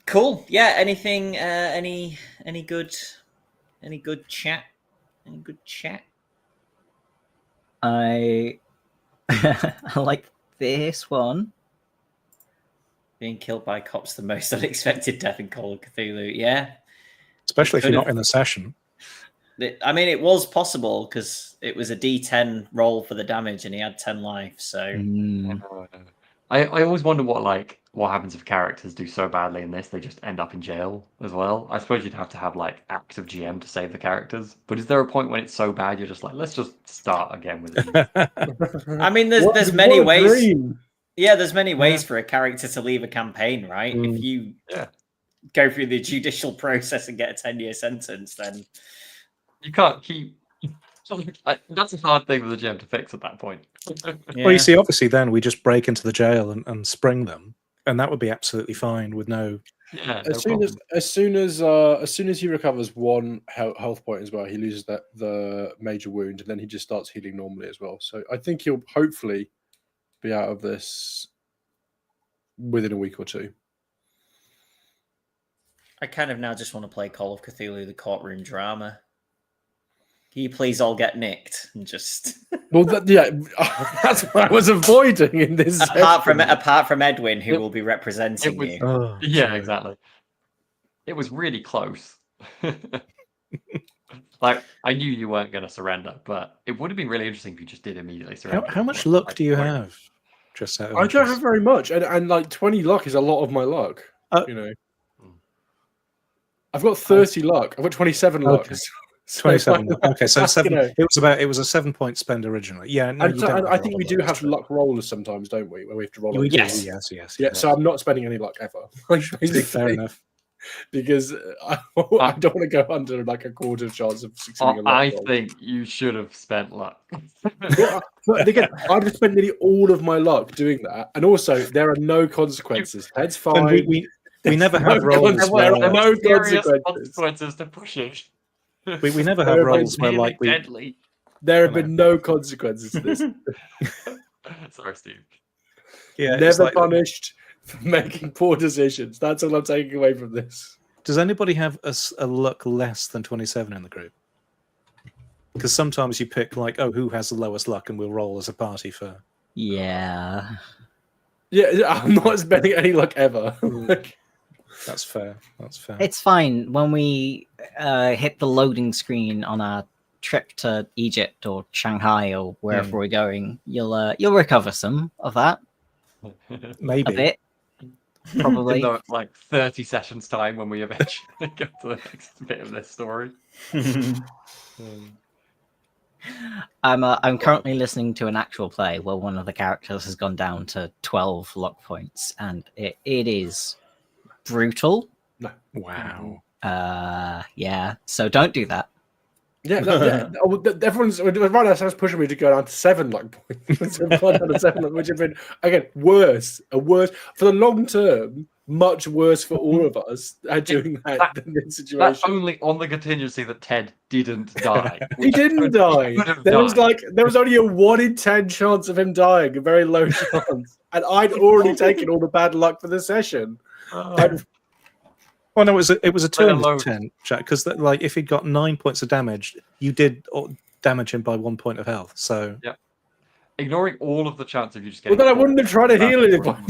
Cool. Yeah. Anything? Any good chat? Any good chat? I like this one. Being killed by cops, the most unexpected death in Call of Cthulhu. Yeah. Especially if you're not in the session. I mean, it was possible because it was a D10 roll for the damage, and he had 10 life. So I always wonder what happens if characters do so badly in this they just end up in jail as well. I suppose you'd have to have active GM to save the characters. But is there a point when it's so bad you're just like, let's just start again with it? I mean, there's many ways. Dream. Yeah, there's many ways for a character to leave a campaign, right? If you go through the judicial process and get a 10-year sentence, then you can't keep. That's a hard thing for the GM to fix at that point. Well, you see, obviously, then we just break into the jail and spring them, and that would be absolutely fine with no. Yeah. As soon as he recovers one health point as well, he loses the major wound, and then he just starts healing normally as well. So I think he'll hopefully be out of this within a week or two. I kind of now just want to play Call of Cthulhu, the courtroom drama. Can you please all get nicked and just? Well, that's what I was avoiding in this. Apart from Edwin, who will be representing you. Yeah, exactly. It was really close. I knew you weren't going to surrender, but it would have been really interesting if you just did immediately surrender. How much luck do you have? Just out of I don't interest. have very much, and like 20 luck is a lot of my luck. You know, I've got 30 luck. I've got 27 luck. Okay. So 27. like, Okay, so you know. it was a 7-point spend originally. Yeah, no, And you so, don't and have I a think lot we of do luck, have that's true. luck rollers sometimes, don't we? Where we have to roll. We do, Yes. yes. Yeah, so I'm not spending any luck ever. Like, basically, Fair enough. because I don't want to go under like a quarter chance of succeeding. A luck I roll. think you should have spent luck. But again, I've spent nearly all of my luck doing that, and also there are no consequences. That's And fine. we never no have rolls consequences. where No Serious consequences. consequences to pushing. we never have rolls where like we deadly. There have been no consequences to this. Sorry, Steve. yeah, it's Never like, punished for making poor decisions. That's all I'm taking away from this. does anybody have a luck less than 27 in the group? Because sometimes you pick like, oh, who has the lowest luck, and we'll roll as a party for. Yeah. Yeah, I'm not spending any luck ever. Like, That's fair. That's fair. It's fine. When we hit the loading screen on our trip to Egypt or Shanghai or wherever we're going, you'll recover some of that. Maybe A bit. Probably. In like 30 sessions time when we eventually get to the next bit of this story. I'm currently listening to an actual play where one of the characters has gone down to 12 luck points, and it is brutal. no. Wow. Yeah. So don't do that. Yeah, everyone's right now. Someone's pushing me to go down to 7 luck points. So I've gone down to 7, which have been again worse for the long term. Much worse for all of us doing that than this situation. That's only on the contingency that Ted didn't die. He didn't die. There was only a 1 in 10 chance of him dying, a very low chance, and I'd already taken all the bad luck for the session. Well, no, it was a 2 alone. and 10, Jack, because like if he'd got 9 points of damage, you did damage him by 1 point of health. So yeah, ignoring all of the chance of you just Well, getting. then I wouldn't have tried to heal anyone.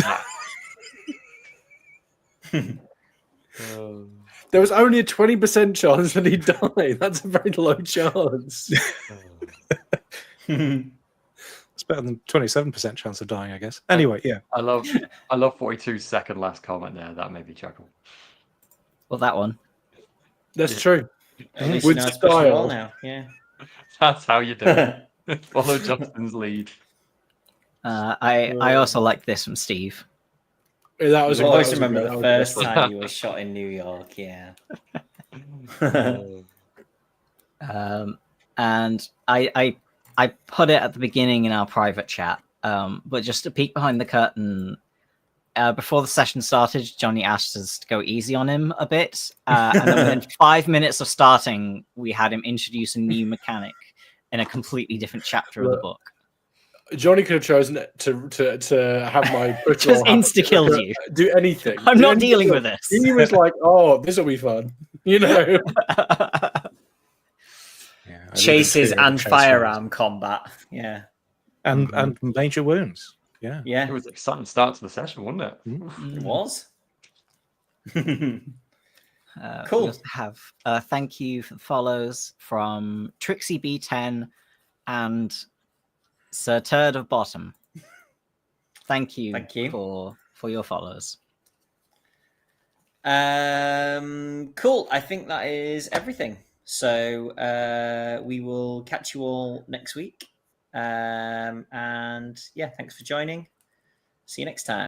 There was only a 20% chance that he'd die. That's a very low chance. it's better than 27% chance of dying, I guess. Anyway, yeah. I love 42's second last comment there. That made me chuckle. Well, that one. That's true. At least With you know it's pushing style. well now. Yeah. That's how you do it. Follow Justin's lead. I also like this from Steve. Yeah, that was I always that was remember great. the That was first great. time you were shot in New York. Yeah. And I put it at the beginning in our private chat, but just to peek behind the curtain, before the session started, Jonny asked us to go easy on him a bit, and then within 5 minutes of starting, we had him introduce a new mechanic in a completely different chapter of the book. Jonny could have chosen to have my Just insta-killed you. Do anything. I'm Do not anything. dealing with this. He was like, "Oh, this will be fun," you know. Yeah, Chases I didn't and fear the firearm combat. Yeah. and major wounds. Yeah. Yeah. It was an exciting start to the session, wasn't it? It was. Cool. We also have thank you for the follows from Trixie B10 and Sir Turd of Bottom. Thank you for your follows. Cool. I think that is everything. So we will catch you all next week. And yeah, thanks for joining. See you next time.